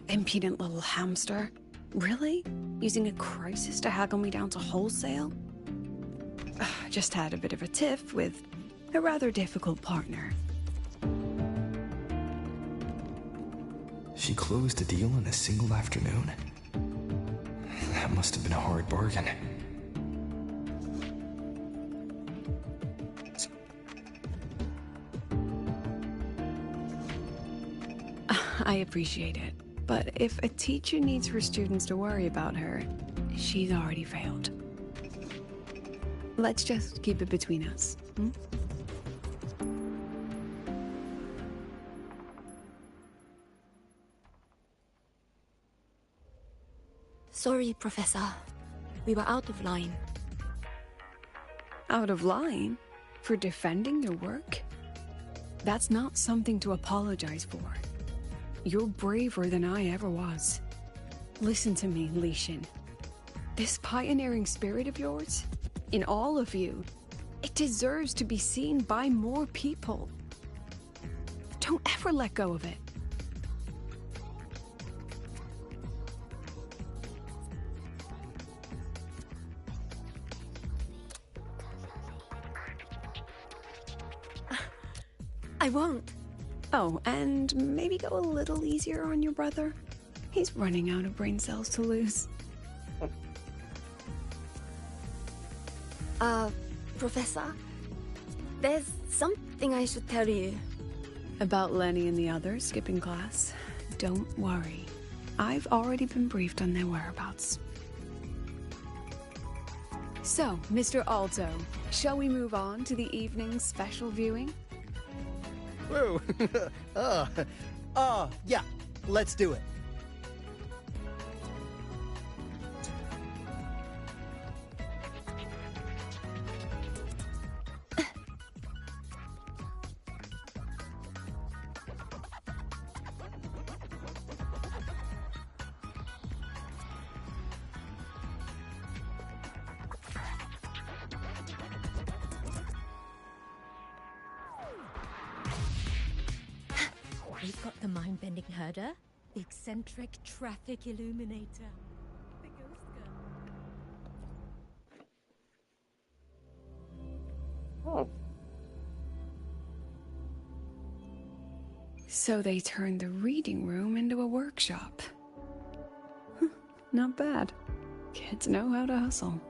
Speaker 6: Impudent little hamster. Really? Using a crisis to haggle me down to wholesale? Just had a bit of a tiff with a rather difficult partner.
Speaker 5: She closed a deal in a single afternoon? That must have been a hard bargain.
Speaker 6: I appreciate it, but if a teacher needs her students to worry about her, she's already failed. Let's just keep it between us. Hmm?
Speaker 17: Sorry, Professor. We were out of line.
Speaker 6: Out of line? For defending your work? That's not something to apologize for. You're braver than I ever was. Listen to me, Li Xin. This pioneering spirit of yours, in all of you, it deserves to be seen by more people. Don't ever let go of it.
Speaker 17: I won't.
Speaker 6: Oh, and maybe go a little easier on your brother. He's running out of brain cells to lose.
Speaker 17: Professor, there's something I should tell you.
Speaker 6: About Lenny and the others skipping class? Don't worry. I've already been briefed on their whereabouts. So, Mr. Alto, shall we move on to the evening's special viewing?
Speaker 10: Whoa. Yeah, let's do it.
Speaker 19: We've got the mind-bending herder, the eccentric traffic illuminator, the ghost girl.
Speaker 6: So they turned the reading room into a workshop. Not bad. Kids know how to hustle.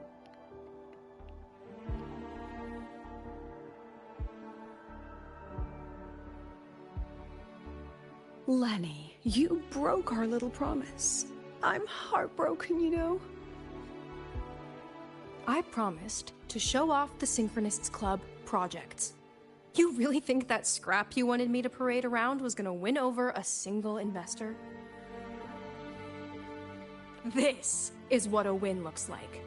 Speaker 6: Lenny, you broke our little promise. I'm heartbroken, you know.
Speaker 20: I promised to show off the Synchronists Club projects. You really think that scrap you wanted me to parade around was gonna win over a single investor? This is what a win looks like.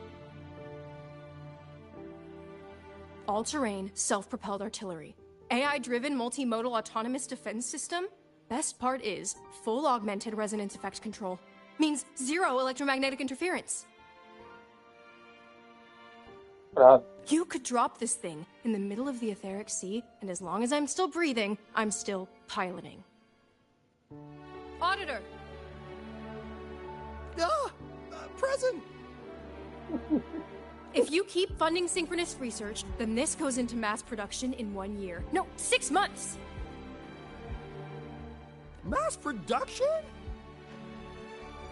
Speaker 20: All-terrain, self-propelled artillery. AI-driven multimodal autonomous defense system. Best part is, full augmented resonance effect control. Means zero electromagnetic interference. You could drop this thing in the middle of the etheric sea, and as long as I'm still breathing, I'm still piloting. Auditor!
Speaker 10: Present!
Speaker 20: If you keep funding synchronous research, then this goes into mass production in 1 year. No, 6 months!
Speaker 10: Mass production?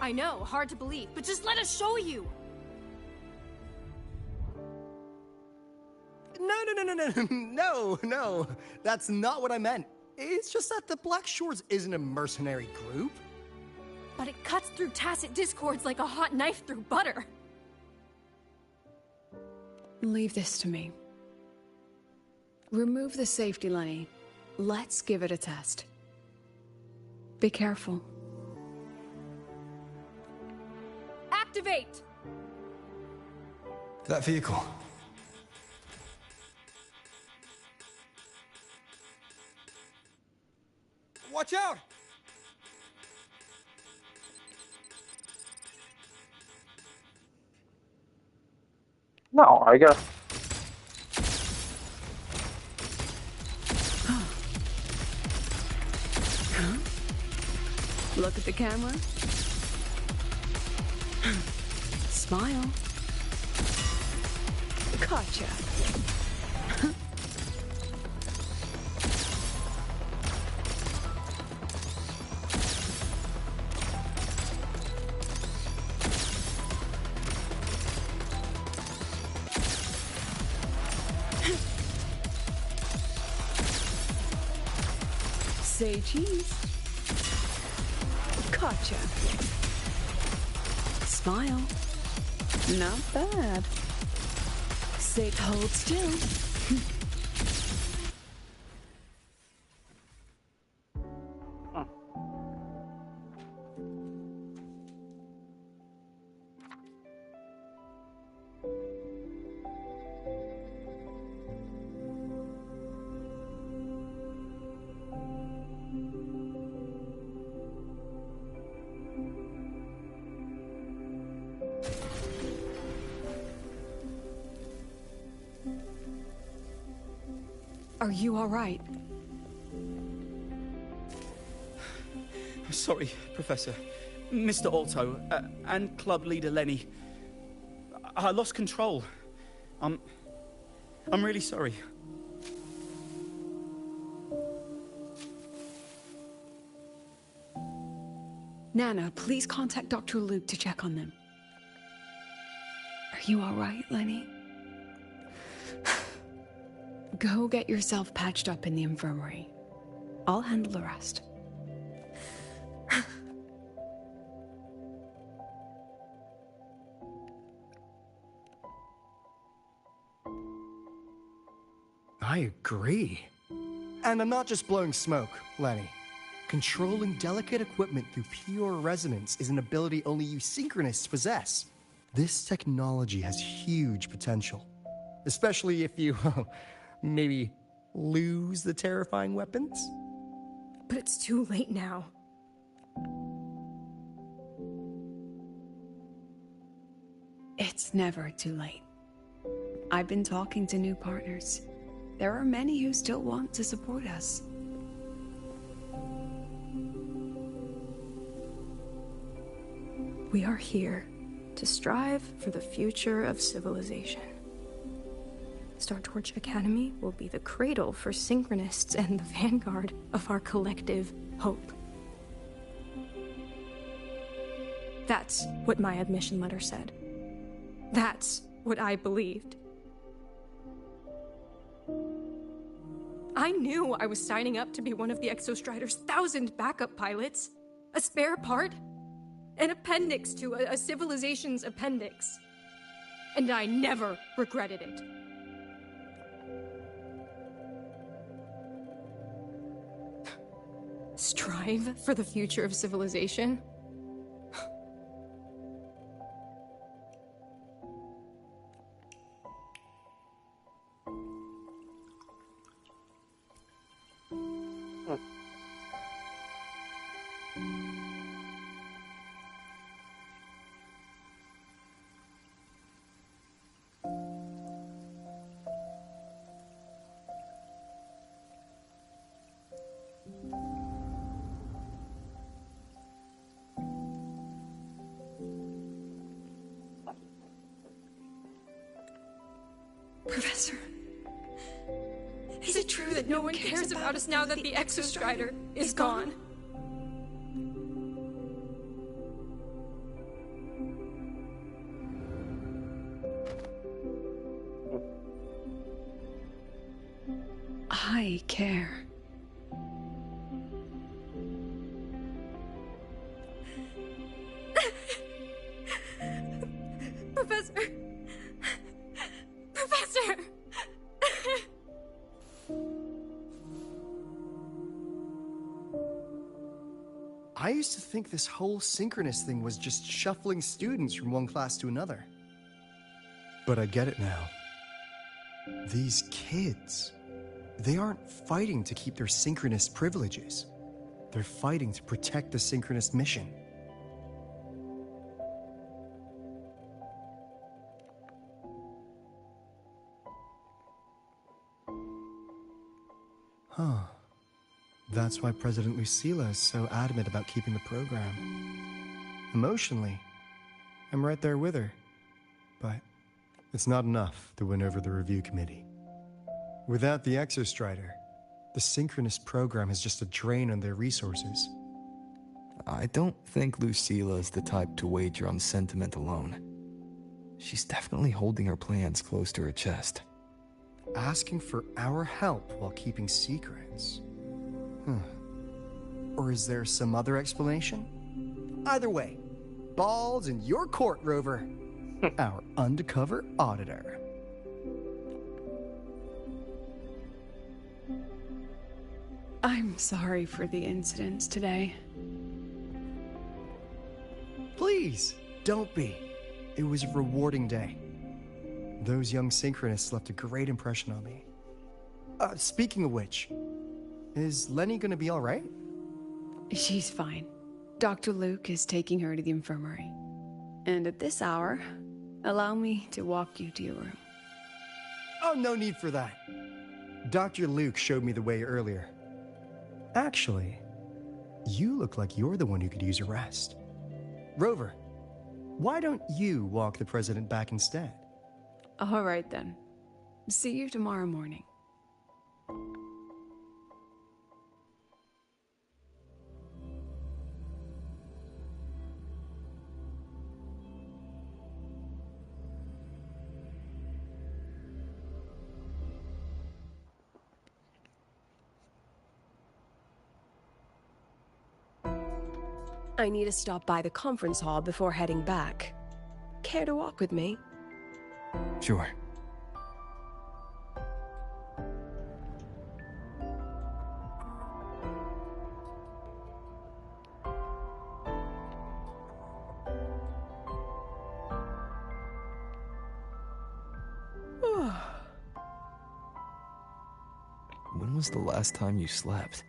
Speaker 20: I know, hard to believe, but just let us show you!
Speaker 10: No. That's not what I meant. It's just that the Black Shores isn't a mercenary group.
Speaker 20: But it cuts through tacit discords like a hot knife through butter.
Speaker 6: Leave this to me. Remove the safety, Lenny. Let's give it a test. Be careful.
Speaker 20: Activate!
Speaker 5: That vehicle.
Speaker 18: Watch out!
Speaker 2: No, I got.
Speaker 6: Look at the camera. Smile. Gotcha. Say cheese. Gotcha. Smile. Not bad. Say hold still. Are you all right?
Speaker 4: Sorry, Professor. Mr. Alto, and club leader Lenny. I lost control. I'm really sorry.
Speaker 6: Nana, please contact Dr. Luke to check on them. Are you alright, Lenny? Go get yourself patched up in the infirmary. I'll handle the rest.
Speaker 10: I agree. And I'm not just blowing smoke, Lenny. Controlling delicate equipment through pure resonance is an ability only you synchronists possess. This technology has huge potential. Especially if you, maybe, lose the terrifying weapons?
Speaker 20: But it's too late now.
Speaker 6: It's never too late. I've been talking to new partners. There are many who still want to support us.
Speaker 20: We are here to strive for the future of civilization. Star Torch Academy will be the cradle for synchronists and the vanguard of our collective hope. That's what my admission letter said. That's what I believed. I knew I was signing up to be one of the Exostrider's 1,000 backup pilots. A spare part. An appendix to a civilization's appendix. And I never regretted it. Strive for the future of civilization? Professor, is it true that no one cares about us now that the Exostrider is gone?
Speaker 6: I care.
Speaker 20: Professor! Professor!
Speaker 10: I used to think this whole synchronous thing was just shuffling students from one class to another. But I get it now. These kids, they aren't fighting to keep their synchronous privileges. They're fighting to protect the synchronous mission. Huh. That's why President Lucilla is so adamant about keeping the program. Emotionally, I'm right there with her. But it's not enough to win over the review committee. Without the Exostrider, the synchronous program is just a drain on their resources.
Speaker 5: I don't think Lucilla is the type to wager on sentiment alone. She's definitely holding her plans close to her chest.
Speaker 10: Asking for our help while keeping secrets? Or is there some other explanation? Either way, ball's in your court, Rover. Our undercover auditor.
Speaker 6: I'm sorry for the incidents today.
Speaker 10: Please, don't be. It was a rewarding day. Those young synchronists left a great impression on me. Speaking of which, is Lenny gonna be alright?
Speaker 6: She's fine. Dr. Luke is taking her to the infirmary. And at this hour, allow me to walk you to your room.
Speaker 10: Oh, no need for that. Dr. Luke showed me the way earlier. Actually, you look like you're the one who could use a rest. Rover, why don't you walk the president back instead?
Speaker 6: All right then. See you tomorrow morning. I need to stop by the conference hall before heading back. Care to walk with me?
Speaker 5: Sure. When was the last time you slept?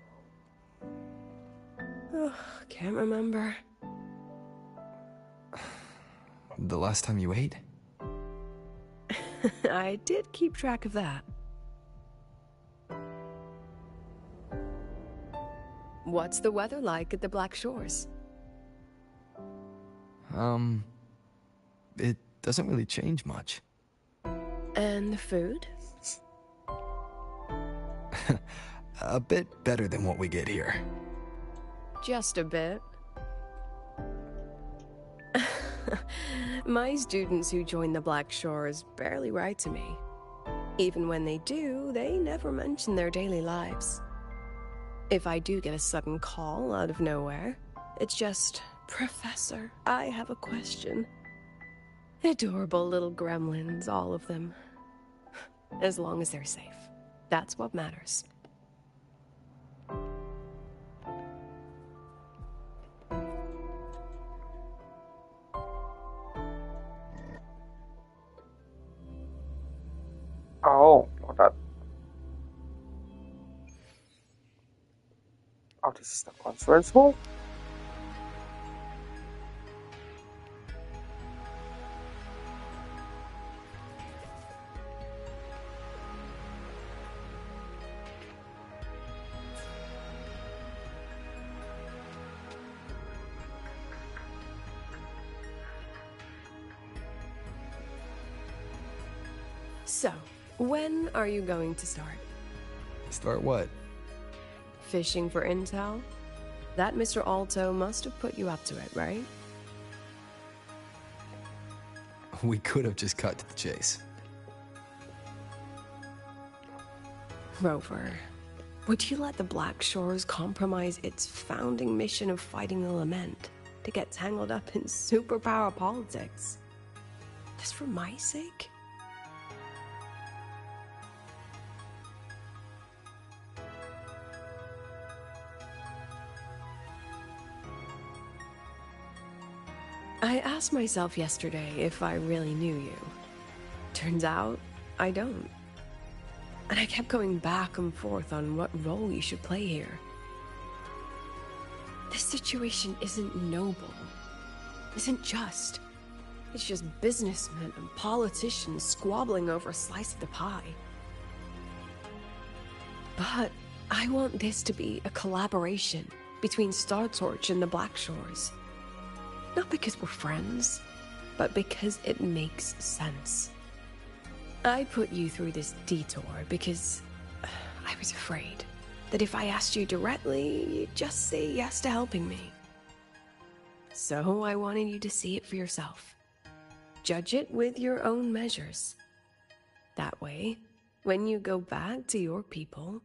Speaker 6: Can't remember.
Speaker 5: The last time you ate?
Speaker 6: I did keep track of that. What's the weather like at the Black Shores?
Speaker 5: It doesn't really change much.
Speaker 6: And the food?
Speaker 5: A bit better than what we get here.
Speaker 6: Just a bit. My students who join the Black Shores barely write to me. Even when they do, they never mention their daily lives. If I do get a sudden call out of nowhere, it's just, "Professor, I have a question." Adorable little gremlins, all of them. As long as they're safe. That's what matters.
Speaker 2: Oh, not that. Oh, this is the conference hall?
Speaker 6: So, when are you going to start?
Speaker 5: Start what?
Speaker 6: Fishing for intel? That Mr. Alto must have put you up to it, right?
Speaker 5: We could have just cut to the chase.
Speaker 6: Rover, would you let the Black Shores compromise its founding mission of fighting the Lament to get tangled up in superpower politics? Just for my sake? I asked myself yesterday if I really knew you. Turns out, I don't. And I kept going back and forth on what role you should play here. This situation isn't noble, isn't just. It's just businessmen and politicians squabbling over a slice of the pie. But I want this to be a collaboration between Star Torch and the Black Shores. Not because we're friends, but because it makes sense. I put you through this detour because I was afraid that if I asked you directly, you'd just say yes to helping me. So I wanted you to see it for yourself. Judge it with your own measures. That way, when you go back to your people,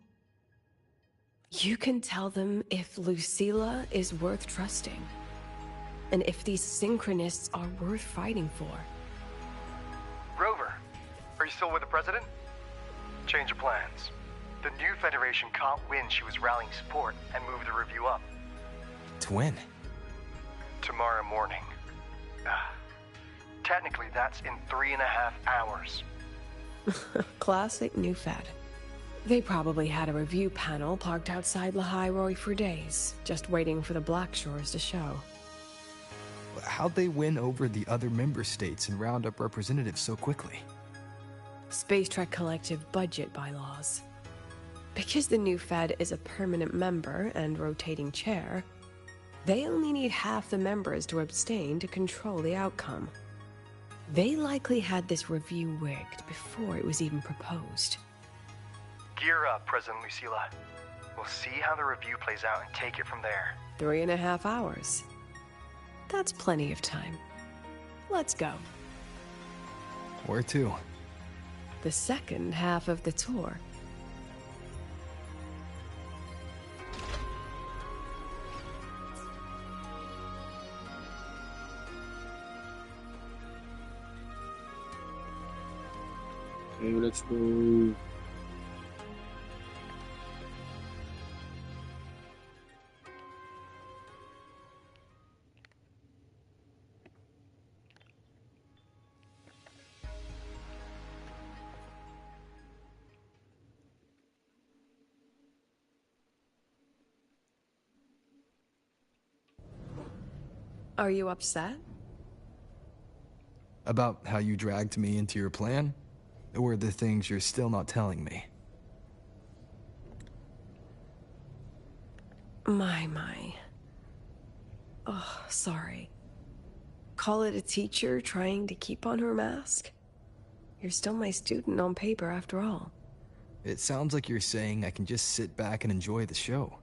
Speaker 6: you can tell them if Lucilla is worth trusting. And if these synchronists are worth fighting for.
Speaker 10: Rover, are you still with the President? Change of plans. The new Federation can't win she was rallying support and move the review up.
Speaker 5: To when?
Speaker 10: Tomorrow morning. Technically, that's in 3.5 hours.
Speaker 6: Classic new Fed. They probably had a review panel parked outside Lahairoi for days, just waiting for the Black Shores to show.
Speaker 5: How'd they win over the other member states and round up representatives so quickly?
Speaker 6: Space Trek Collective budget bylaws. Because the new Fed is a permanent member and rotating chair, they only need half the members to abstain to control the outcome. They likely had this review rigged before it was even proposed.
Speaker 10: Gear up, President Lucilla. We'll see how the review plays out and take it from there.
Speaker 6: 3.5 hours. That's plenty of time. Let's go.
Speaker 5: Where to?
Speaker 6: The second half of the tour.
Speaker 2: Okay, let's go.
Speaker 6: Are you upset?
Speaker 5: About how you dragged me into your plan? Or the things you're still not telling me?
Speaker 6: My. Oh, sorry. Call it a teacher trying to keep on her mask? You're still my student on paper after all.
Speaker 5: It sounds like you're saying I can just sit back and enjoy the show.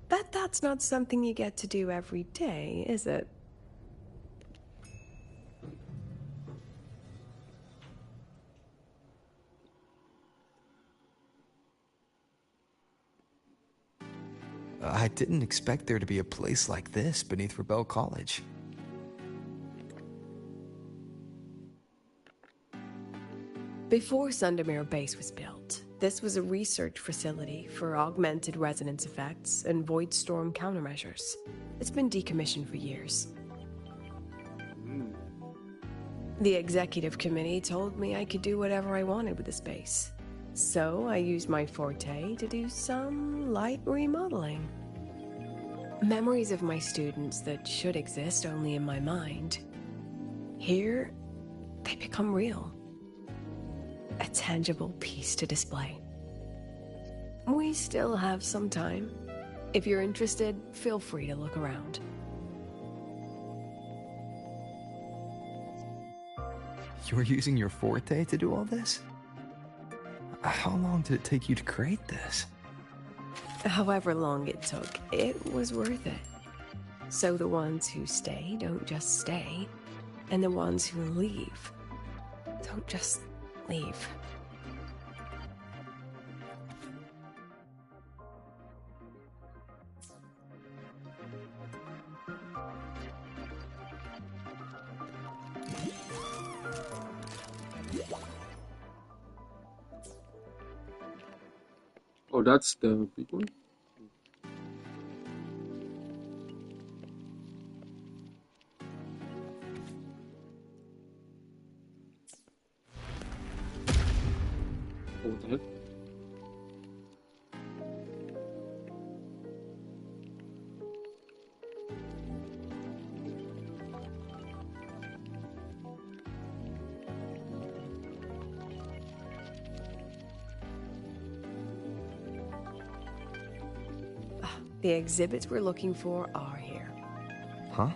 Speaker 6: Bet that's not something you get to do every day, is it?
Speaker 5: I didn't expect there to be a place like this beneath Rebel College.
Speaker 6: Before Sundermere Base was built, this was a research facility for augmented resonance effects and void storm countermeasures. It's been decommissioned for years. The executive committee told me I could do whatever I wanted with the space. So I used my forte to do some light remodeling. Memories of my students that should exist only in my mind. Here, they become real. A tangible piece to display. We still have some time. If you're interested, feel free to look around.
Speaker 5: You were using your forte to do all this? How long did it take you to create this?
Speaker 6: However long it took, it was worth it. So the ones who stay don't just stay, and the ones who leave don't just leave.
Speaker 2: Oh, that's the big one. What the heck?
Speaker 6: The exhibits we're looking for are here.
Speaker 5: Huh?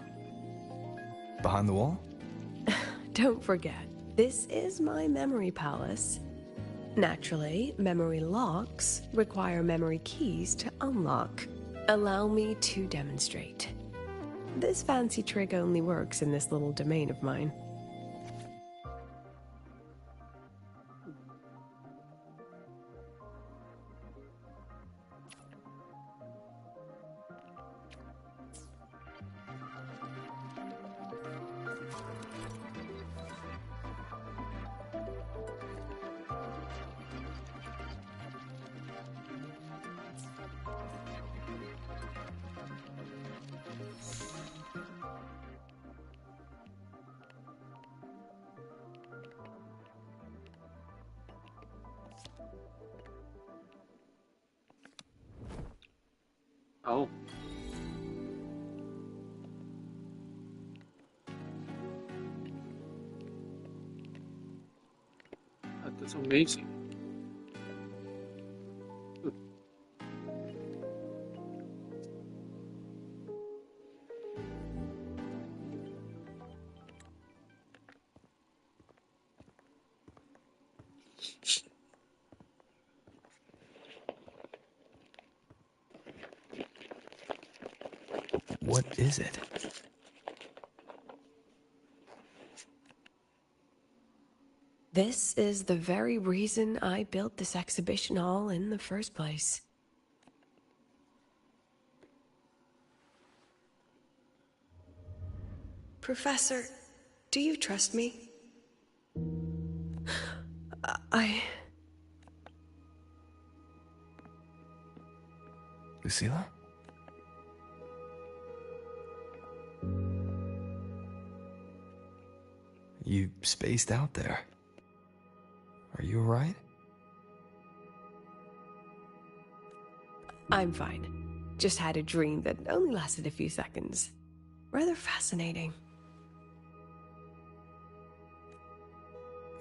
Speaker 5: Behind the wall?
Speaker 6: Don't forget, this is my memory palace. Naturally, memory locks require memory keys to unlock. Allow me to demonstrate. This fancy trick only works in this little domain of mine.
Speaker 2: Oh. That's amazing.
Speaker 5: What is it?
Speaker 6: This is the very reason I built this exhibition hall in the first place. Professor, Do you trust me?
Speaker 5: Lucilla? You spaced out there. Are you alright?
Speaker 6: I'm fine. Just had a dream that only lasted a few seconds. Rather fascinating.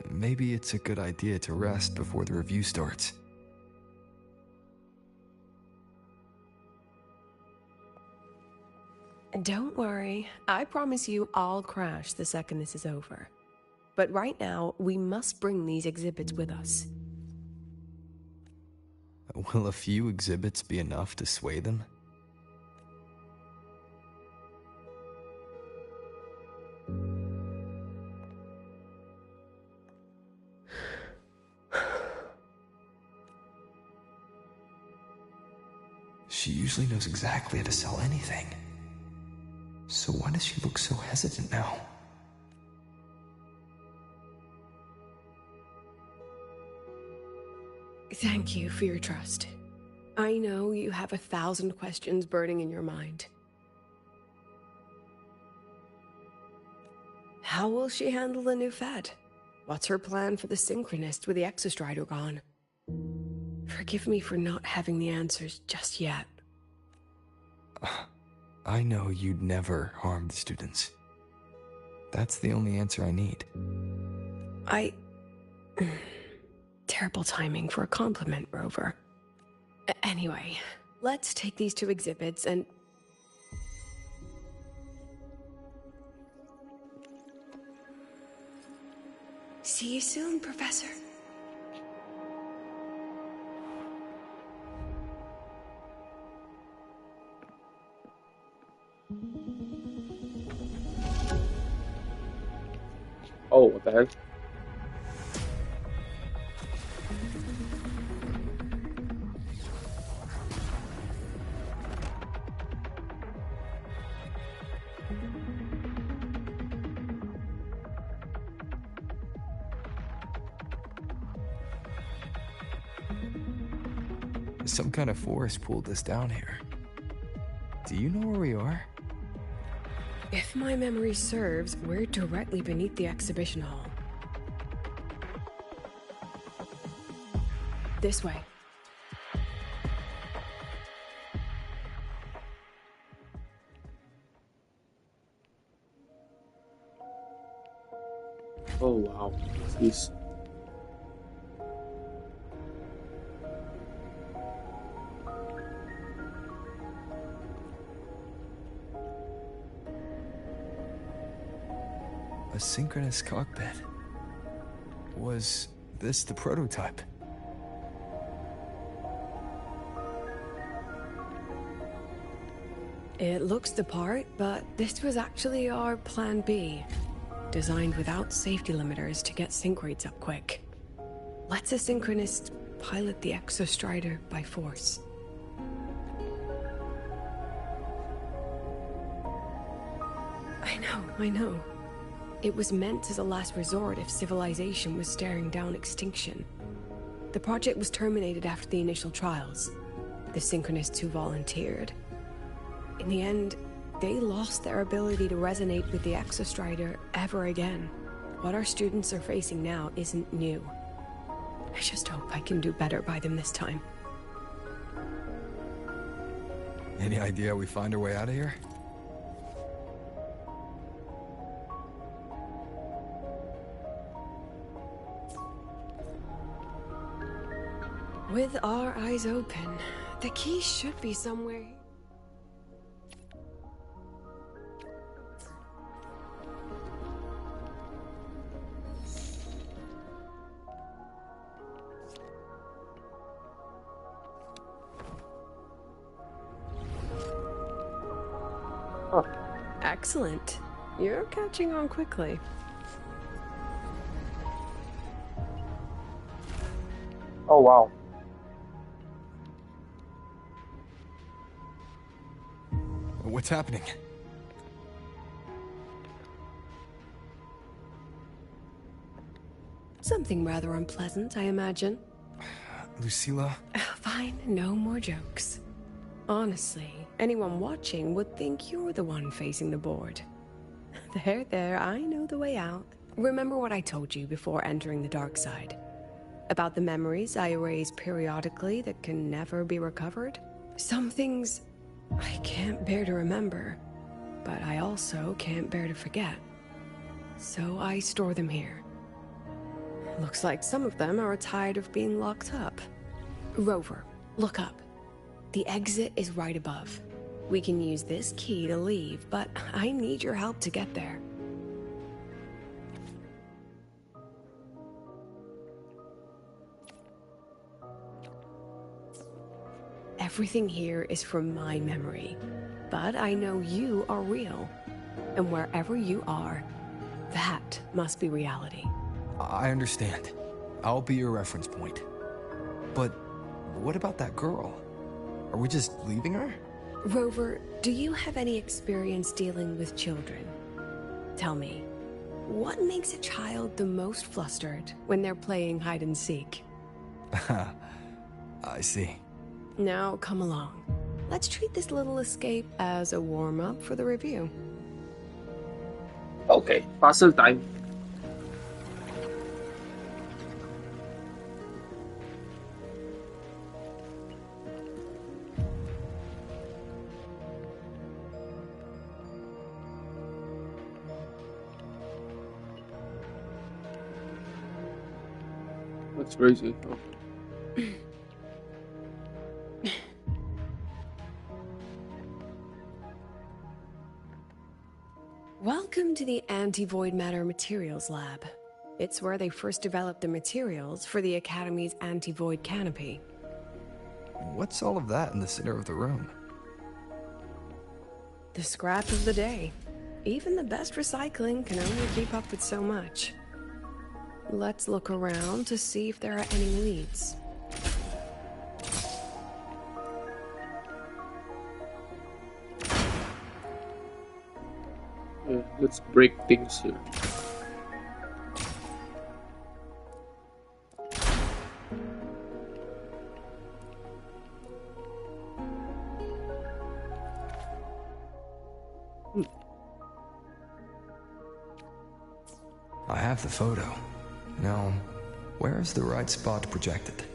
Speaker 5: Maybe it's a good idea to rest before the review starts.
Speaker 6: Don't worry. I promise you I'll crash the second this is over. But right now, we must bring these exhibits with us.
Speaker 5: Will a few exhibits be enough to sway them? She usually knows exactly how to sell anything. So why does she look so hesitant now?
Speaker 6: Thank you for your trust. I know you have 1,000 questions burning in your mind. How will she handle the new Fed? What's her plan for the Synchronist with the Exostrider gone? Forgive me for not having the answers just yet.
Speaker 5: I know you'd never harm the students. That's the only answer I need.
Speaker 6: Terrible timing for a compliment, Rover. Anyway, let's take these 2 exhibits and... See you soon, Professor.
Speaker 2: Oh, what the heck?
Speaker 5: Some kind of force pulled us down here. Do you know where we are?
Speaker 6: If my memory serves, we're directly beneath the exhibition hall. This way.
Speaker 2: Oh wow, jeez.
Speaker 5: A synchronous cockpit. Was this the prototype?
Speaker 6: It looks the part, but this was actually our plan B. Designed without safety limiters to get sync rates up quick. Lets a synchronist pilot the Exostrider by force. I know. It was meant as a last resort if civilization was staring down extinction. The project was terminated after the initial trials. The synchronists who volunteered. In the end, they lost their ability to resonate with the Exostrider ever again. What our students are facing now isn't new. I just hope I can do better by them this time.
Speaker 5: Any idea how we find our way out of here?
Speaker 6: With our eyes open, the key should be somewhere. Excellent. You're catching on quickly.
Speaker 2: Oh wow.
Speaker 5: What's happening?
Speaker 6: Something rather unpleasant, I imagine.
Speaker 5: Lucilla?
Speaker 6: Fine, no more jokes. Honestly, anyone watching would think you're the one facing the board. There, I know the way out. Remember what I told you before entering the dark side? About the memories I erase periodically that can never be recovered? Some things I can't bear to remember, but I also can't bear to forget. So I store them here. Looks like some of them are tired of being locked up. Rover, look up. The exit is right above. We can use this key to leave, but I need your help to get there. Everything here is from my memory, but I know you are real. And wherever you are, that must be reality.
Speaker 5: I understand. I'll be your reference point. But what about that girl? Are we just leaving her?
Speaker 6: Rover, do you have any experience dealing with children? Tell me, what makes a child the most flustered when they're playing hide and seek?
Speaker 5: I see.
Speaker 6: Now, come along. Let's treat this little escape as a warm-up for the review.
Speaker 2: Okay, puzzle time. That's crazy. Oh.
Speaker 6: Welcome to the Anti-Void Matter Materials Lab. It's where they first developed the materials for the Academy's anti-void canopy.
Speaker 5: What's all of that in the center of the room?
Speaker 6: The scrap of the day. Even the best recycling can only keep up with so much. Let's look around to see if there are any leads.
Speaker 2: Yeah, let's break things here.
Speaker 5: I have the photo. Now, where is the right spot projected?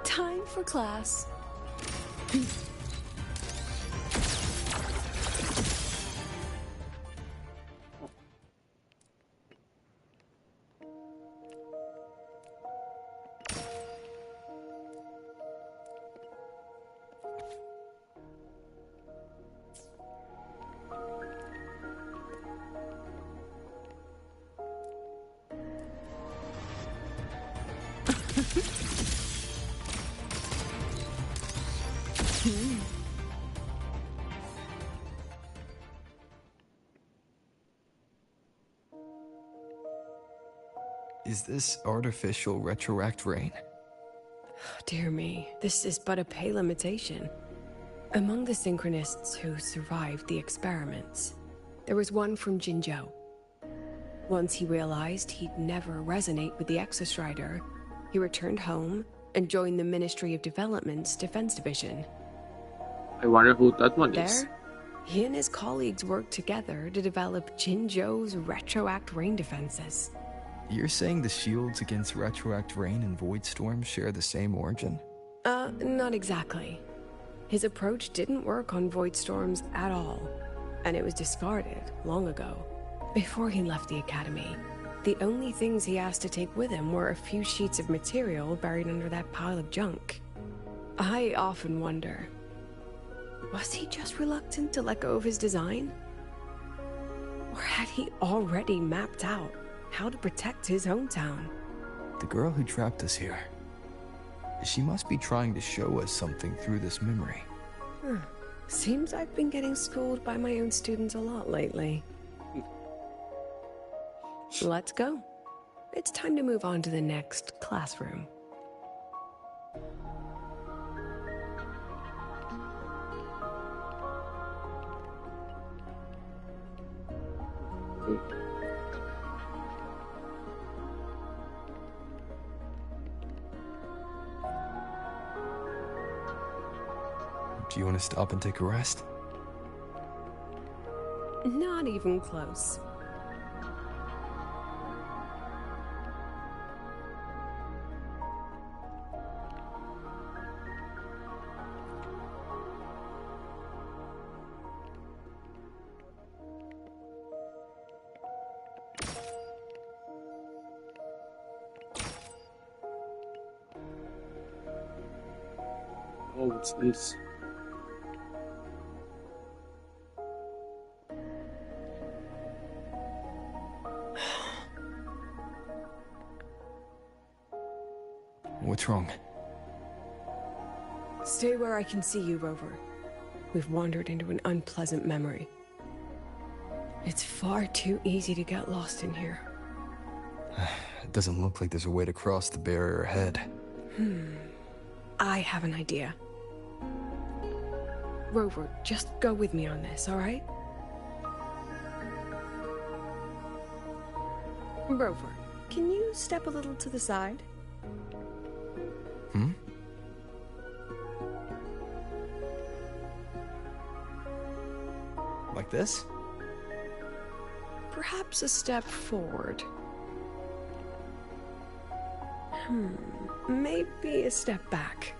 Speaker 6: Time for class.
Speaker 5: Is this artificial retroact rain?
Speaker 6: Dear me, this is but a pale imitation. Among the synchronists who survived the experiments, there was one from Jinzhou. Once he realized he'd never resonate with the Exostrider, he returned home and joined the Ministry of Development's Defense Division.
Speaker 2: I wonder who that one is.
Speaker 6: There, he and his colleagues worked together to develop Jinzhou's retroact rain defenses.
Speaker 5: You're saying the shields against retroact rain and void storms share the same origin?
Speaker 6: Not exactly. His approach didn't work on void storms at all, and it was discarded long ago. Before he left the Academy, the the only things he asked to take with him were a few sheets of material buried under that pile of junk. I often wonder, was he just reluctant to let go of his design? Or had he already mapped out how to protect his hometown?
Speaker 5: The girl who trapped us here, she must be trying to show us something through this memory.
Speaker 6: Seems I've been getting schooled by my own students a lot lately. Let's go. It's time to move on to the next classroom.
Speaker 5: Do you want to stop and take a rest?
Speaker 6: Not even close.
Speaker 2: Oh, what's this?
Speaker 5: What's wrong?
Speaker 6: Stay where I can see you, Rover. We've wandered into an unpleasant memory. It's far too easy to get lost in here.
Speaker 5: It doesn't look like there's a way to cross the barrier ahead.
Speaker 6: I have an idea. Rover, just go with me on this, all right? Rover, can you step a little to the side?
Speaker 5: Like this?
Speaker 6: Perhaps a step forward. Maybe a step back.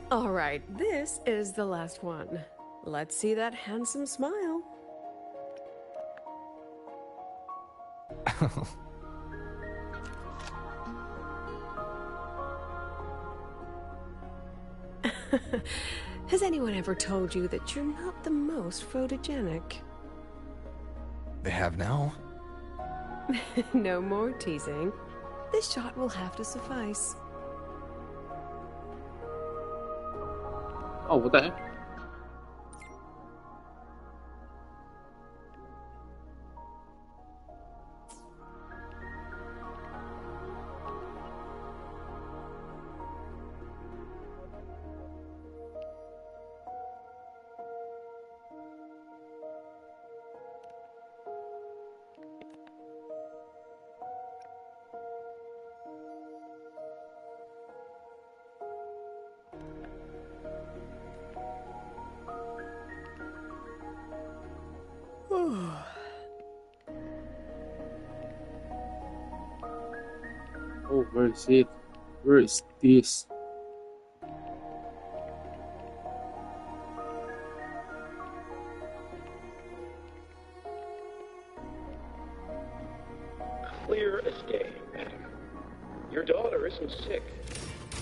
Speaker 6: All right, this is the last one. Let's see that handsome smile. Has anyone ever told you that you're not the most photogenic?
Speaker 5: They have now.
Speaker 6: No more teasing. This shot will have to suffice.
Speaker 2: Oh, what the heck? Oh, where is it? Where is this?
Speaker 21: Clear as day, madam. Your daughter isn't sick.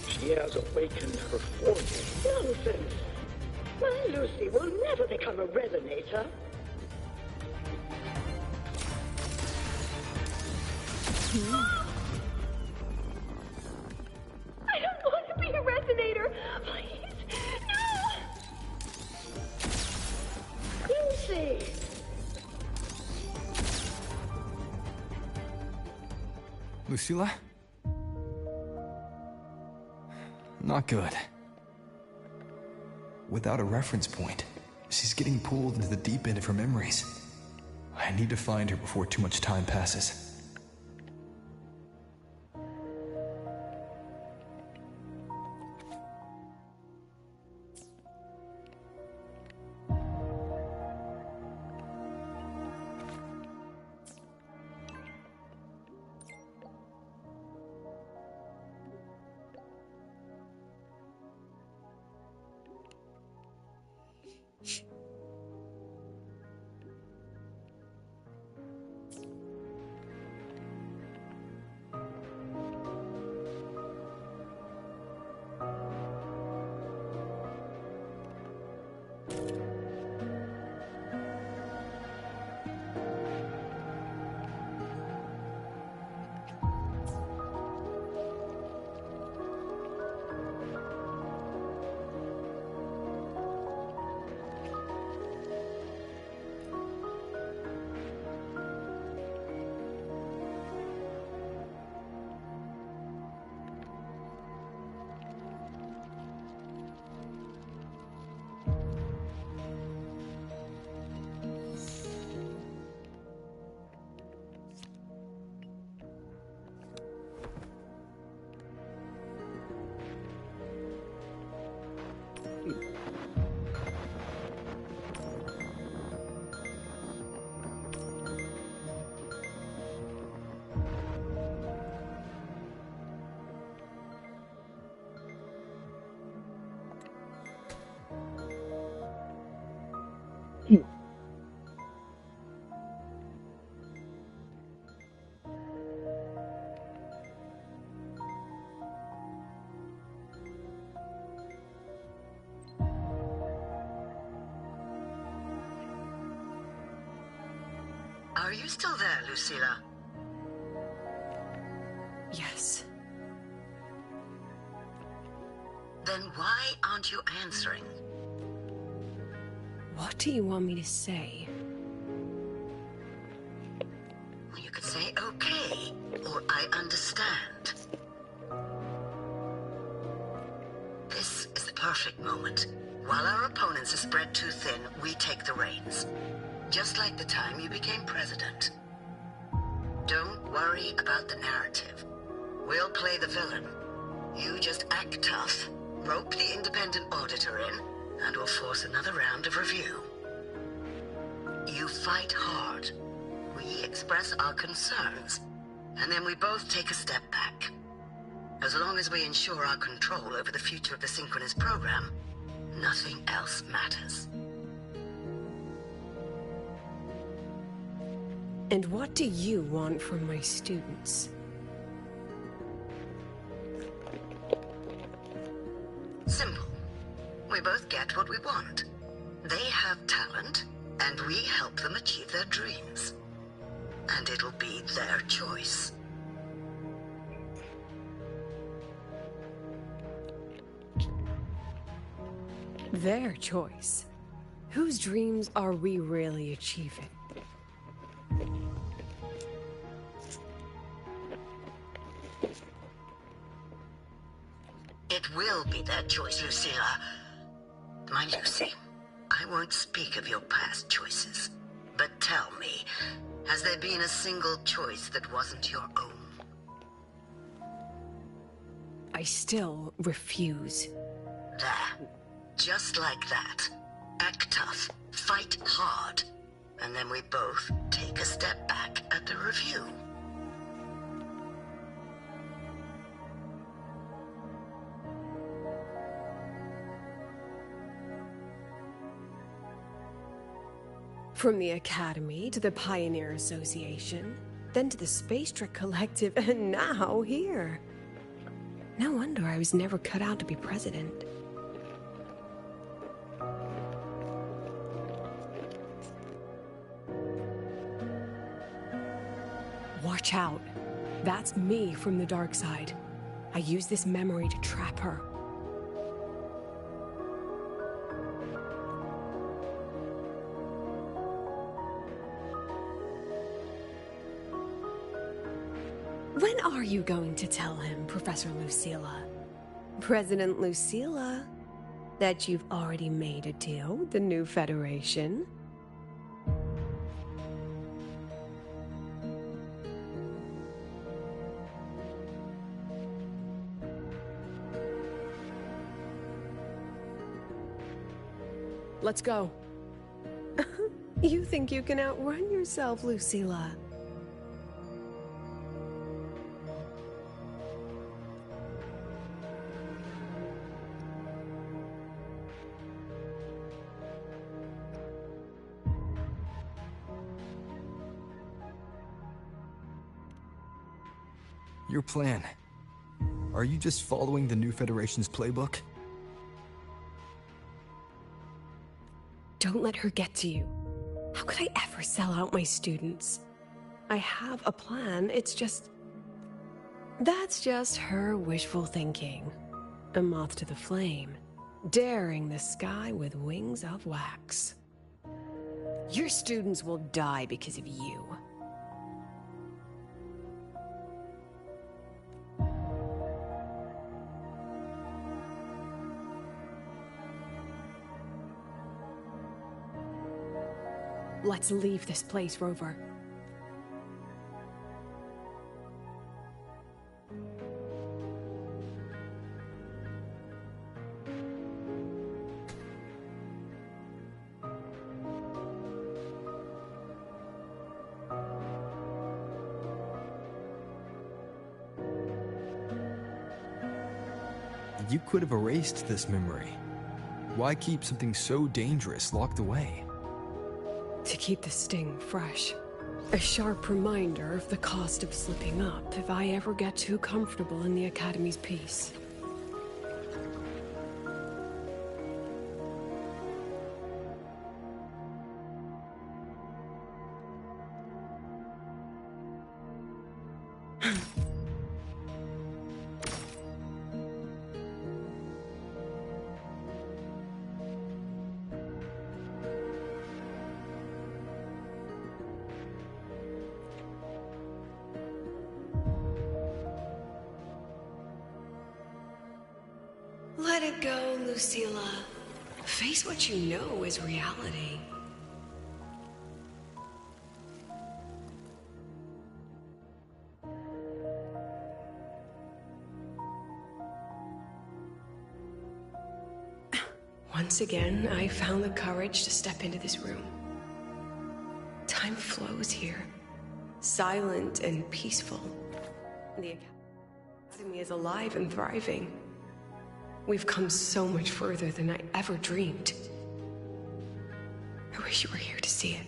Speaker 21: She has awakened her fortune.
Speaker 22: Nonsense. My Lucy will never become a resonator. I don't want to be a resonator. Please, no. Lucy.
Speaker 5: Lucilla? Not good. Without a reference point, she's getting pulled into the deep end of her memories. I need to find her before too much time passes.
Speaker 7: Are you still there, Lucilla?
Speaker 6: Yes.
Speaker 7: Then why aren't you answering?
Speaker 6: What do you want me to say?
Speaker 7: You could say okay, or I understand. This is the perfect moment. While our opponents are spread too thin, we take the reins. Just like the time you became president. Don't worry about the narrative. We'll play the villain. You just act tough, rope the independent auditor in, and we'll force another round of review. You fight hard. We express our concerns, and then we both take a step back. As long as we ensure our control over the future of the Synchronous program, nothing else matters.
Speaker 6: And what do you want from my students?
Speaker 7: Simple. We both get what we want. They have talent, and we help them achieve their dreams. And it'll be their choice.
Speaker 6: Their choice? Whose dreams are we really achieving?
Speaker 7: It will be their choice, Lucilla. My Lucy, I won't speak of your past choices. But tell me, has there been a single choice that wasn't your own?
Speaker 6: I still refuse.
Speaker 7: There. Just like that. Act tough, fight hard, and then we both take a step back at the review.
Speaker 6: From the Academy to the Pioneer Association, then to the Space Trek Collective, and now here. No wonder I was never cut out to be president. Watch out. That's me from the dark side. I use this memory to trap her. When are you going to tell him, Professor Lucilla? President Lucilla, that you've already made a deal with the new Federation? Let's go. You think you can outrun yourself, Lucilla?
Speaker 5: Your plan. Are you just following the new Federation's playbook?
Speaker 6: Don't let her get to you. How could I ever sell out my students? I have a plan, it's just... That's just her wishful thinking. A moth to the flame, daring the sky with wings of wax. Your students will die because of you. Let's leave this place, Rover.
Speaker 5: You could have erased this memory. Why keep something so dangerous locked away?
Speaker 6: To keep the sting fresh. A sharp reminder of the cost of slipping up if I ever get too comfortable in the Academy's peace. Let it go, Lucilla. Face what you know is reality. Once again, I found the courage to step into this room. Time flows here, silent and peaceful. The Academy is alive and thriving. We've come so much further than I ever dreamed. I wish you were here to see it.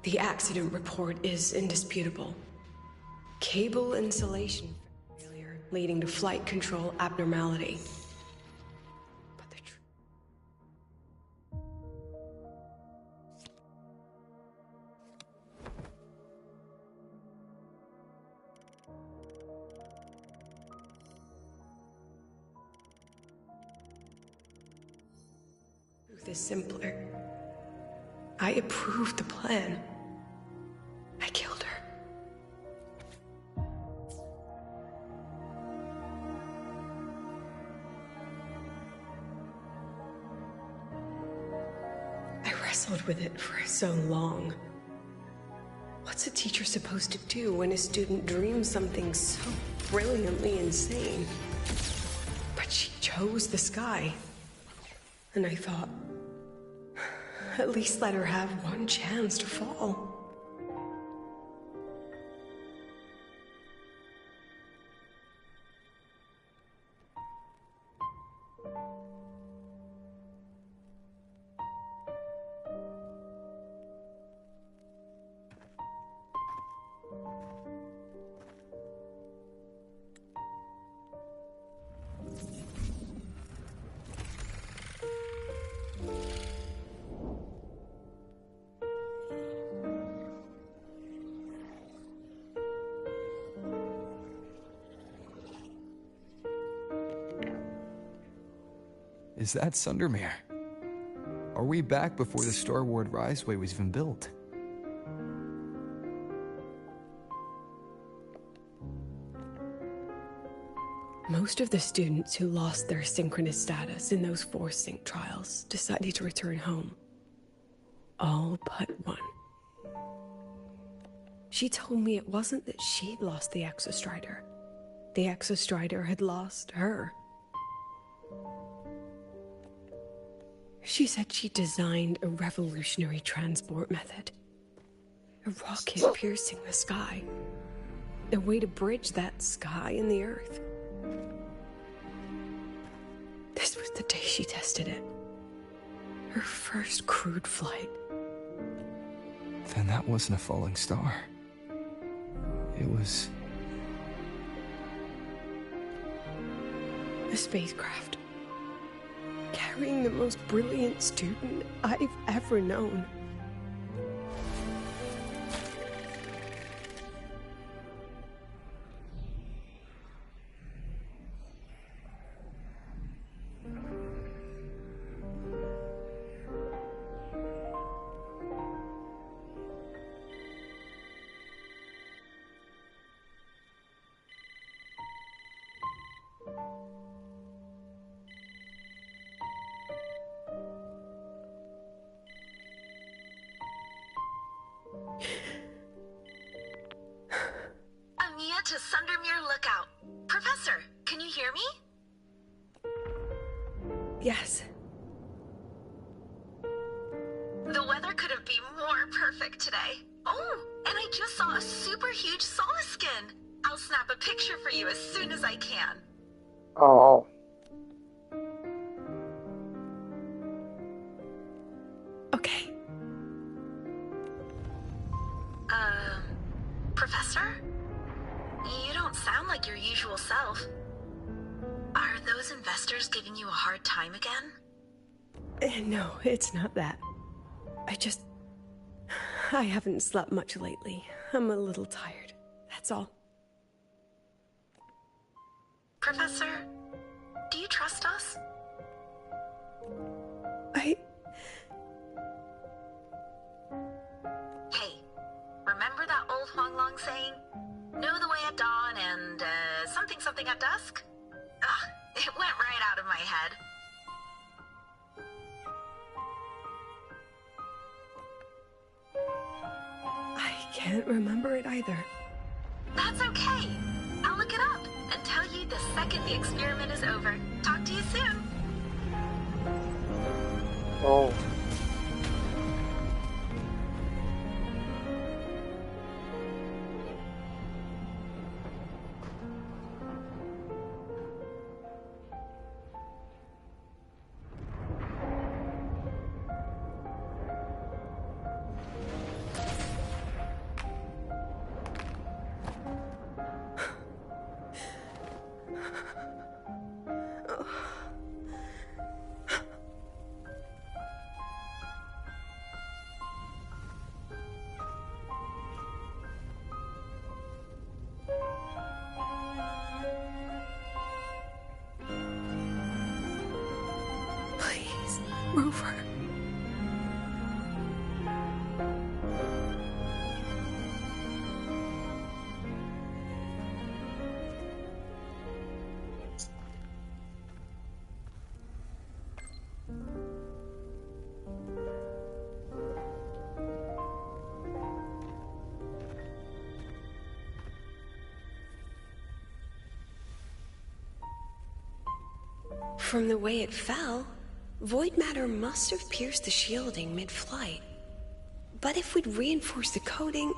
Speaker 6: The accident report is indisputable. Cable insulation failure leading to flight control abnormality. But the truth is simpler. I approved the plan. I killed her. I wrestled with it for so long. What's a teacher supposed to do when a student dreams something so brilliantly insane? But she chose the sky. And I thought, at least let her have one chance to fall.
Speaker 5: Is that Sundermere? Are we back before the Star Ward Riseway was even built?
Speaker 6: Most of the students who lost their synchronous status in those force sync trials decided to return home. All but one. She told me it wasn't that she'd lost the Exostrider. The Exostrider had lost her. She said she designed a revolutionary transport method. A rocket piercing the sky. A way to bridge that sky and the Earth. This was the day she tested it. Her first crewed flight.
Speaker 5: Then that wasn't a falling star. It was...
Speaker 6: a spacecraft. Carrying the most brilliant student I've ever known.
Speaker 12: to Sundermere Lookout. Professor, can you hear me?
Speaker 6: Yes.
Speaker 12: The weather couldn't be more perfect today. Oh, and I just saw a super huge Solaskin. I'll snap a picture for you as soon as I can.
Speaker 2: Oh.
Speaker 6: Okay.
Speaker 12: Professor? You don't sound like your usual self. Are those investors giving you a hard time again?
Speaker 6: No, it's not that. I haven't slept much lately. I'm a little tired. That's all.
Speaker 12: Professor, do you trust us?
Speaker 6: Hey,
Speaker 12: remember that old Huanglong saying? Know the way at dawn and, something at dusk? Ugh, it went right out of my head.
Speaker 6: I can't remember it either.
Speaker 12: That's okay. I'll look it up and tell you the second the experiment is over. Talk to you soon.
Speaker 2: Oh.
Speaker 6: Rover. From the way it fell, void matter must have pierced the shielding mid-flight. But if we'd reinforced the coating...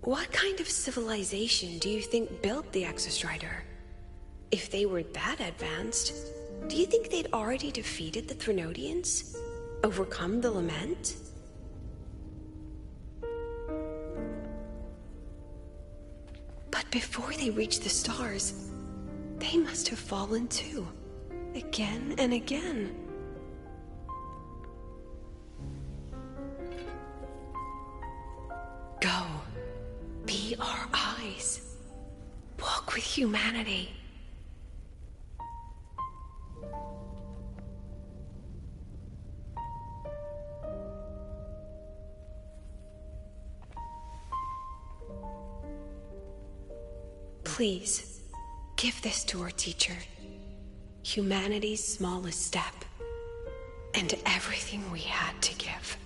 Speaker 6: What kind of civilization do you think built the Exostrider? If they were that advanced, do you think they'd already defeated the Threnodians? Overcome the Lament? But before they reached the stars, they must have fallen too. Again and again. Go. Be our eyes. Walk with humanity. Please, give this to our teacher. Humanity's smallest step, and everything we had to give.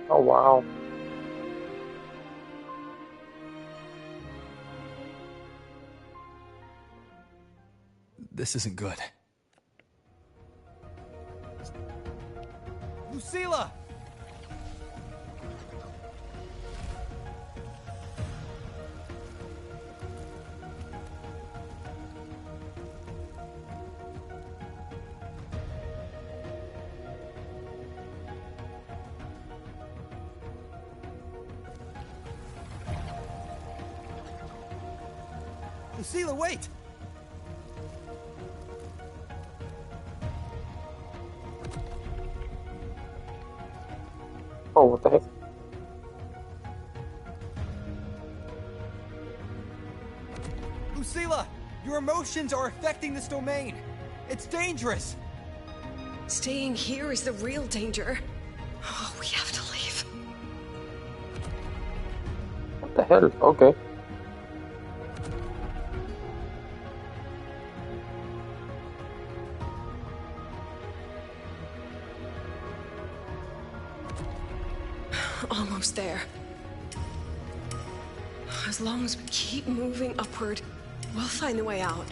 Speaker 2: Oh, wow.
Speaker 14: This isn't good.
Speaker 18: Lucilla! Lucilla, wait!
Speaker 2: Oh, what the heck?
Speaker 18: Lucilla! Your emotions are affecting this domain! It's dangerous!
Speaker 6: Staying here is the real danger. Oh, we have to leave.
Speaker 2: What the hell? Okay.
Speaker 6: Almost there. As long as we keep moving upward, we'll find the way out.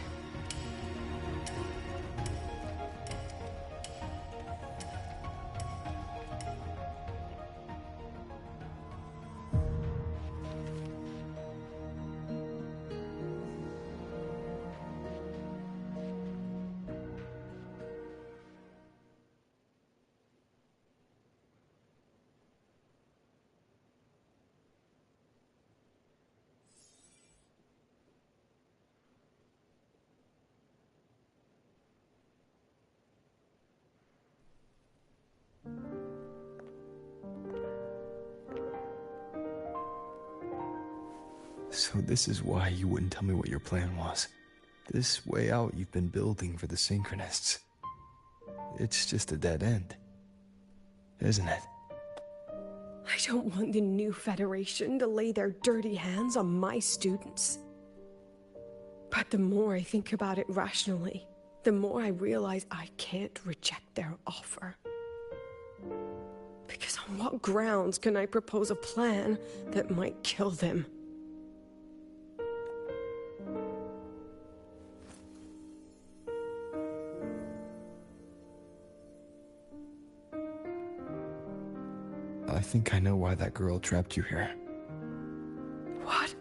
Speaker 5: So this is why you wouldn't tell me what your plan was. This way out you've been building for the Synchronists. It's just a dead end, isn't it?
Speaker 6: I don't want the new Federation to lay their dirty hands on my students. But the more I think about it rationally, the more I realize I can't reject their offer. Because on what grounds can I propose a plan that might kill them?
Speaker 5: I think I know why that girl trapped you here.
Speaker 6: What?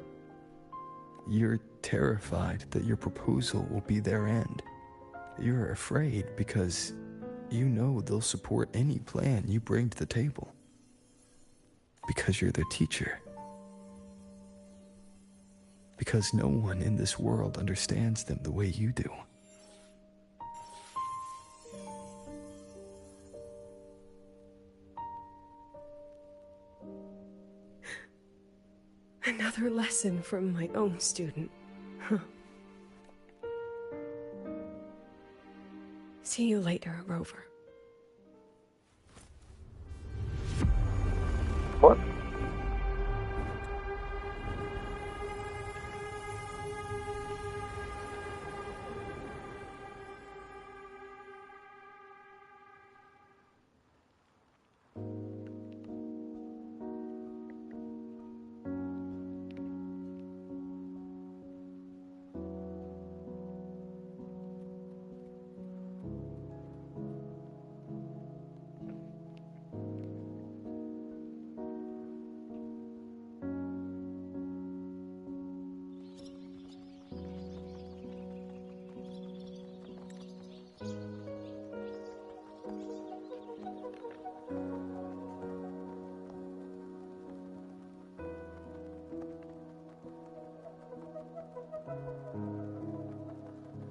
Speaker 5: You're terrified that your proposal will be their end. You're afraid because you know they'll support any plan you bring to the table. Because you're their teacher. Because no one in this world understands them the way you do.
Speaker 6: Another lesson from my own student. Huh. See you later, Rover.
Speaker 2: What?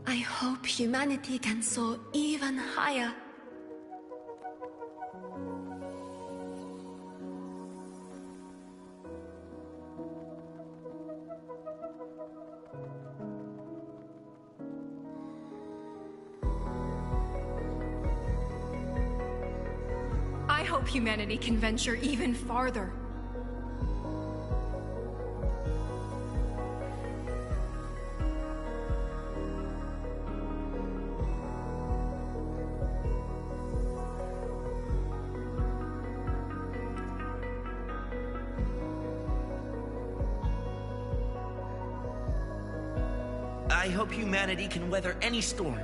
Speaker 13: I hope humanity can soar even higher.
Speaker 20: I hope humanity can venture even farther.
Speaker 3: I hope humanity can weather any storm.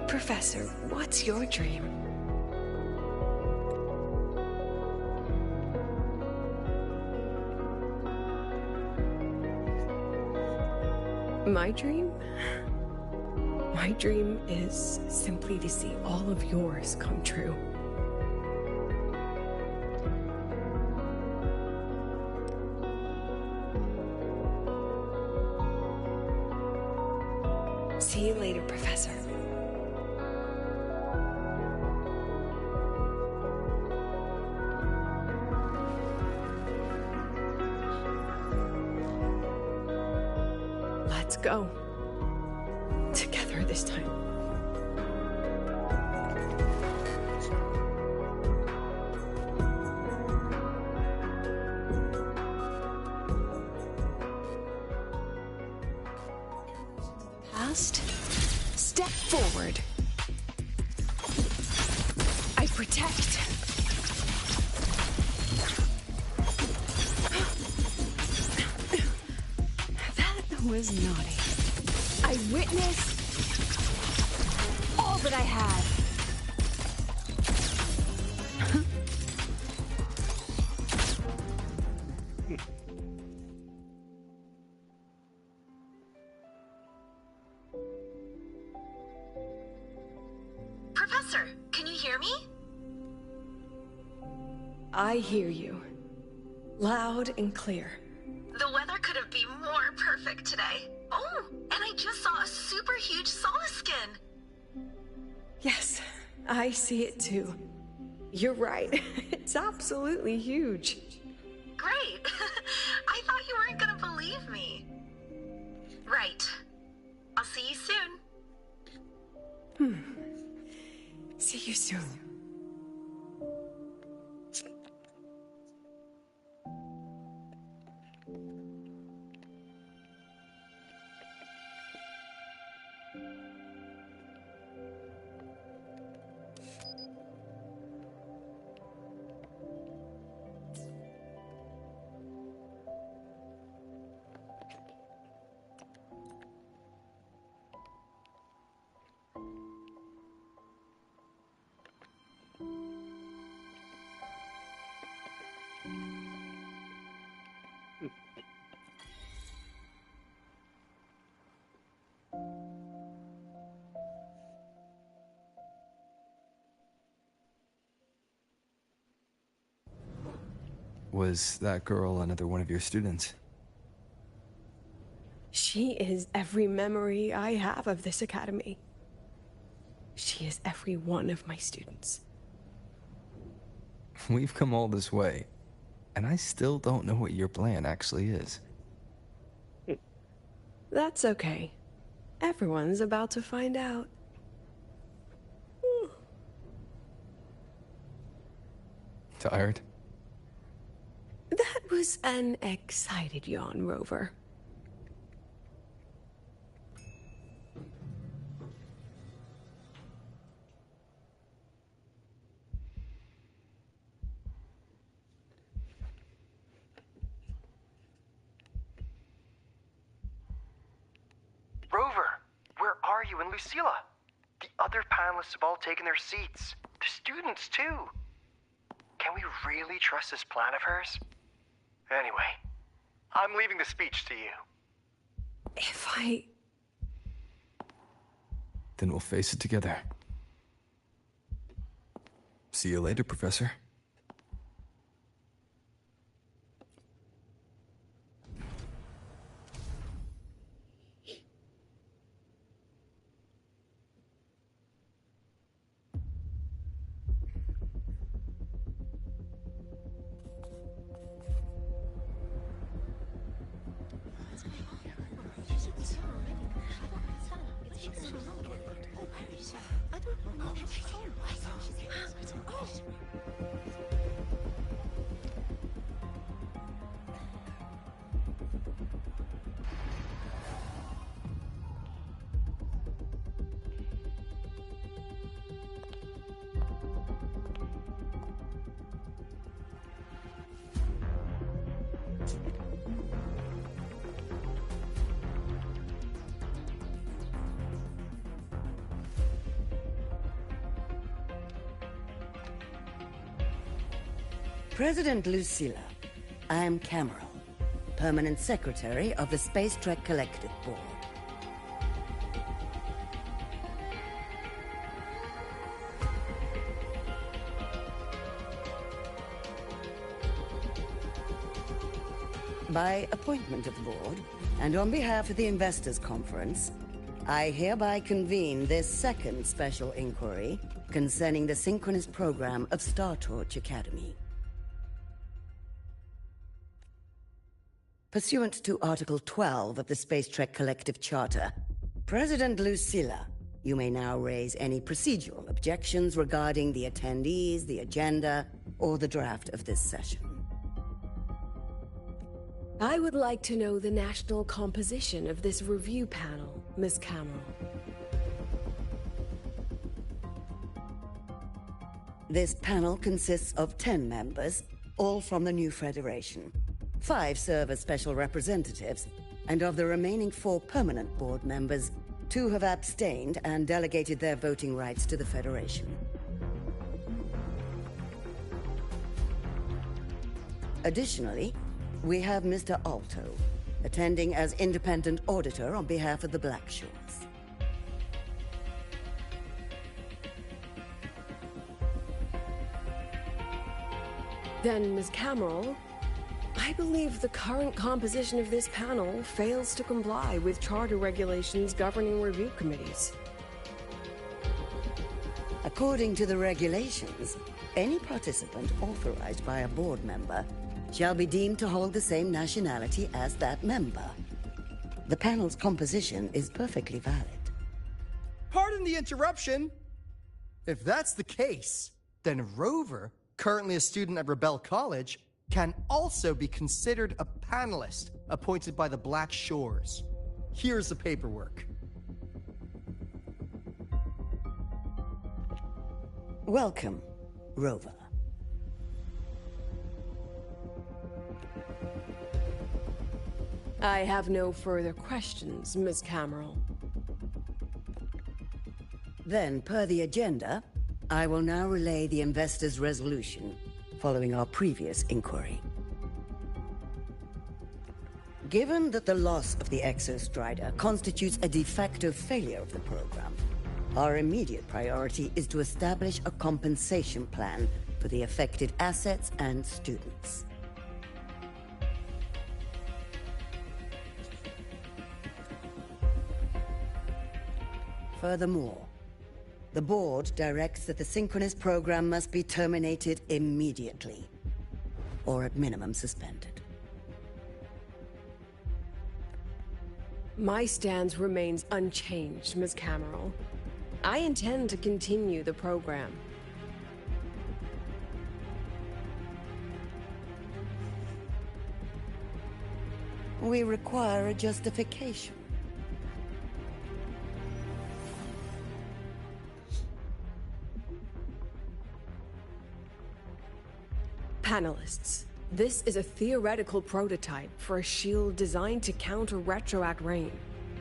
Speaker 6: Professor, what's your dream? My dream? My dream is simply to see all of yours come true. Let's go. Together this time. Past. Step forward. I protect. That was naughty. I witnessed all that I had.
Speaker 12: Professor, can you hear me?
Speaker 6: I hear you. Loud and clear.
Speaker 12: The weather couldn't be more perfect today. Oh, and I just saw a super huge Solaskin.
Speaker 6: Yes, I see it too. You're right. It's absolutely huge.
Speaker 12: Great. I thought you weren't gonna believe me. Right. I'll see you soon.
Speaker 6: See you soon.
Speaker 5: Was that girl another one of your students?
Speaker 6: She is every memory I have of this academy. She is every one of my students.
Speaker 5: We've come all this way, and I still don't know what your plan actually is.
Speaker 6: That's okay. Everyone's about to find out.
Speaker 5: Tired?
Speaker 6: That was an excited yawn, Rover.
Speaker 10: Rover, where are you and Lucilla? The other panelists have all taken their seats. The students, too. Can we really trust this plan of hers? Anyway, I'm leaving the speech to you.
Speaker 6: If I...
Speaker 5: Then we'll face it together. See you later, Professor.
Speaker 7: President Lucilla, I am Cameron, Permanent Secretary of the Space Trek Collective Board. By appointment of the board, and on behalf of the Investors Conference, I hereby convene this second special inquiry concerning the synchronous program of Star Torch Academy. Pursuant to Article 12 of the Space Trek Collective Charter, President Lucilla, you may now raise any procedural objections regarding the attendees, the agenda, or the draft of this session.
Speaker 6: I would like to know the national composition of this review panel, Ms. Cameron.
Speaker 7: This panel consists of 10 members, all from the new Federation. 5 serve as special representatives, and of the remaining 4 permanent board members, 2 have abstained and delegated their voting rights to the Federation. Additionally, we have Mr. Alto, attending as independent auditor on behalf of the Black Shores.
Speaker 6: Then, Ms. Cameron, I believe the current composition of this panel fails to comply with charter regulations governing review committees.
Speaker 7: According to the regulations, any participant authorized by a board member shall be deemed to hold the same nationality as that member. The panel's composition is perfectly valid.
Speaker 10: Pardon the interruption. If that's the case, then Rover, currently a student at Rebel College, can also be considered a panelist appointed by the Black Shores. Here's the paperwork.
Speaker 7: Welcome, Rover.
Speaker 6: I have no further questions, Ms. Cameron.
Speaker 7: Then, per the agenda, I will now relay the investors' resolution following our previous inquiry. Given that the loss of the Exostrider constitutes a de facto failure of the program, our immediate priority is to establish a compensation plan for the affected assets and students. Furthermore, the board directs that the synchronous program must be terminated immediately, or at minimum suspended.
Speaker 6: My stance remains unchanged, Ms. Cameron. I intend to continue the program.
Speaker 7: We require a justification.
Speaker 6: Panelists, this is a theoretical prototype for a shield designed to counter retroact rain,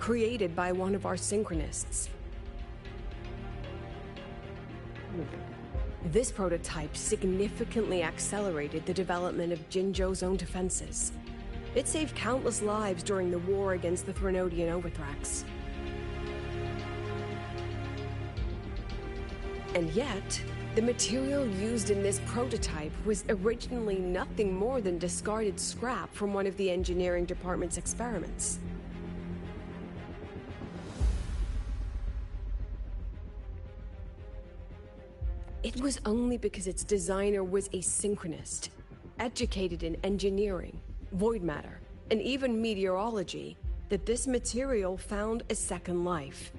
Speaker 6: created by one of our synchronists. This prototype significantly accelerated the development of Jinzhou's own defenses. It saved countless lives during the war against the Threnodian Overthrax. And yet, the material used in this prototype was originally nothing more than discarded scrap from one of the engineering department's experiments. It was only because its designer was a synchronist, educated in engineering, void matter, and even meteorology, that this material found a second life.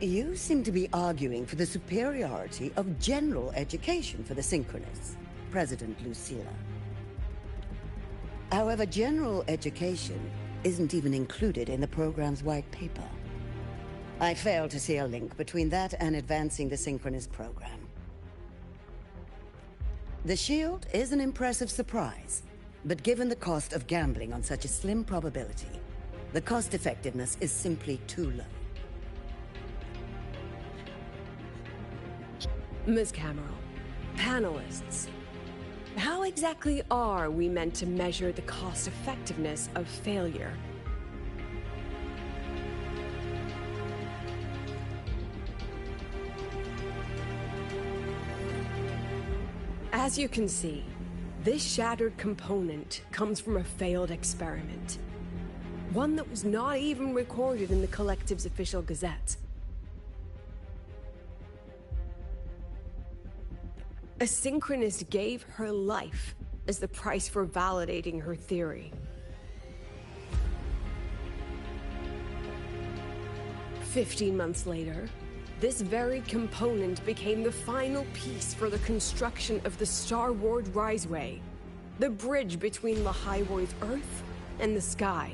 Speaker 7: You seem to be arguing for the superiority of general education for the synchronists, President Lucilla. However, general education isn't even included in the program's white paper. I fail to see a link between that and advancing the synchronous program. The shield is an impressive surprise, but given the cost of gambling on such a slim probability, the cost-effectiveness is simply too low.
Speaker 6: Ms. Cameron, panelists, how exactly are we meant to measure the cost-effectiveness of failure? As you can see, this shattered component comes from a failed experiment. One that was not even recorded in the Collective's official gazette. A synchronist gave her life, as the price for validating her theory. 15 months later, this very component became the final piece for the construction of the Star Ward Riseway, the bridge between Lahaiwoi's Earth and the sky.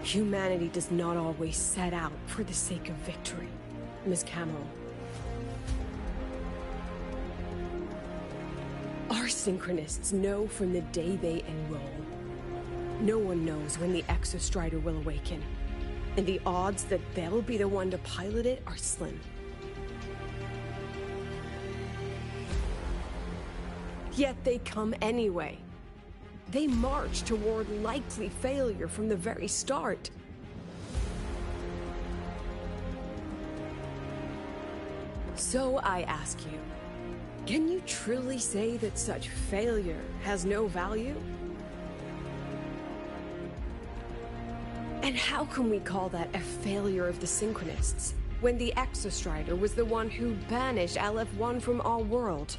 Speaker 6: Humanity does not always set out for the sake of victory, Ms. Camel. Our Synchronists know from the day they enroll. No one knows when the Exostrider will awaken, and the odds that they'll be the one to pilot it are slim. Yet they come anyway. They march toward likely failure from the very start. So I ask you, can you truly say that such failure has no value? And how can we call that a failure of the Synchronists, when the Exostrider was the one who banished LF1 from our world?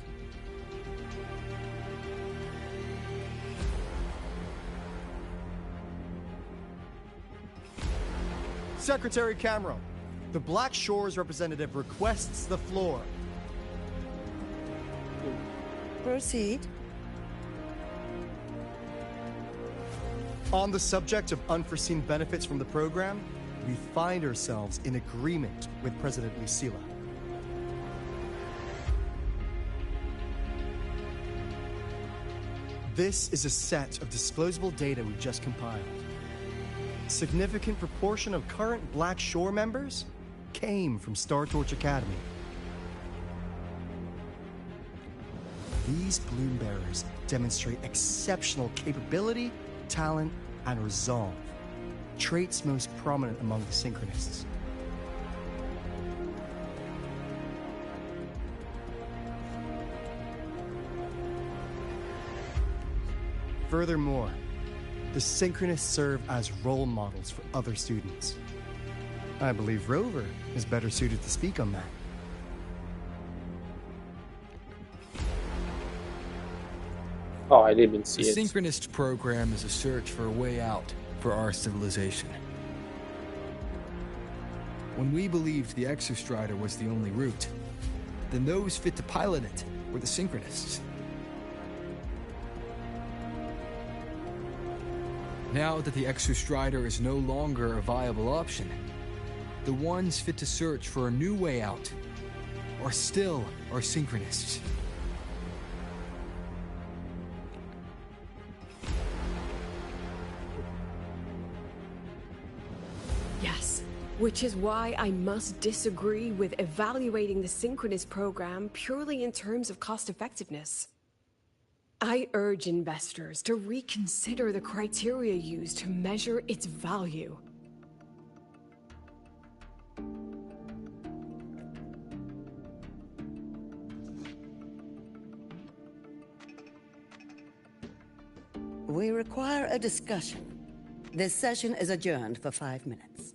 Speaker 10: Secretary Camero, the Black Shores representative requests the floor.
Speaker 7: Proceed.
Speaker 10: On the subject of unforeseen benefits from the program, we find ourselves in agreement with President Lucilla. This is a set of disclosable data we've just compiled. A significant proportion of current Black Shore members came from Star Torch Academy. These Bloom Bearers demonstrate exceptional capability, talent, and resolve, traits most prominent among the Synchronists. Furthermore, the Synchronists serve as role models for other students. I believe Rover is better suited to speak on that.
Speaker 2: Oh, I didn't see
Speaker 14: the
Speaker 2: it.
Speaker 14: The Synchronist program is a search for a way out for our civilization. When we believed the Exostrider was the only route, then those fit to pilot it were the Synchronists. Now that the Exostrider is no longer a viable option, the ones fit to search for a new way out are still our Synchronists.
Speaker 6: Yes, which is why I must disagree with evaluating the Synchronist program purely in terms of cost-effectiveness. I urge investors to reconsider the criteria used to measure its value.
Speaker 7: We require a discussion. This session is adjourned for 5 minutes.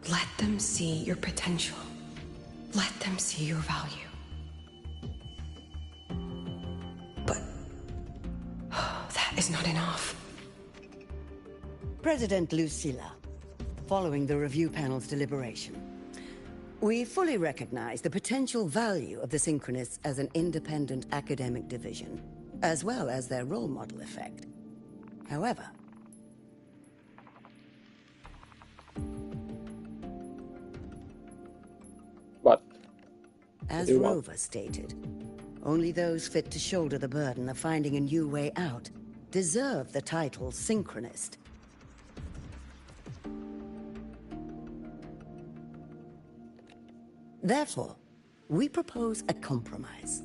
Speaker 6: Let them see your potential. Let them see your value. But that is not enough.
Speaker 7: President Lucilla, following the review panel's deliberation, we fully recognize the potential value of the Synchronists as an independent academic division, as well as their role model effect. However, as Rover stated, only those fit to shoulder the burden of finding a new way out deserve the title Synchronist. Therefore, we propose a compromise.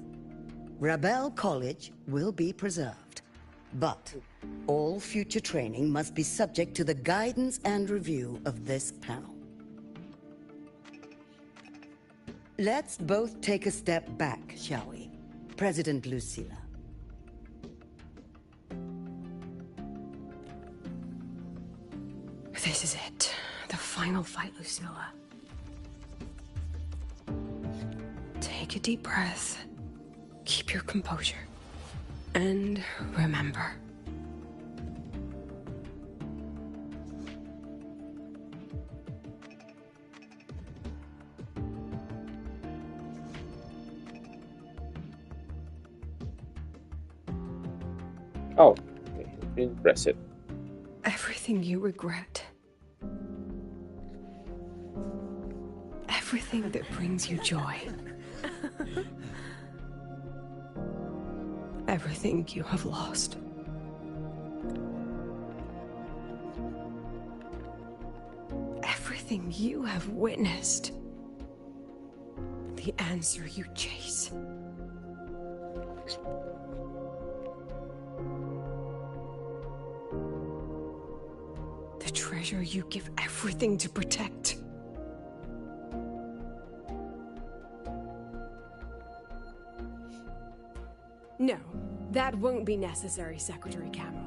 Speaker 7: Rebel College will be preserved, But all future training must be subject to the guidance and review of this panel. Let's both take a step back, shall we? President Lucilla.
Speaker 6: This is it. The final fight, Lucilla. Take a deep breath. Keep your composure. And remember.
Speaker 2: Oh, okay. Didn't press it.
Speaker 6: Everything you regret. Everything that brings you joy. Everything you have lost. Everything you have witnessed. The answer you chase. The treasure you give everything to protect. No, that won't be necessary, Secretary Camel.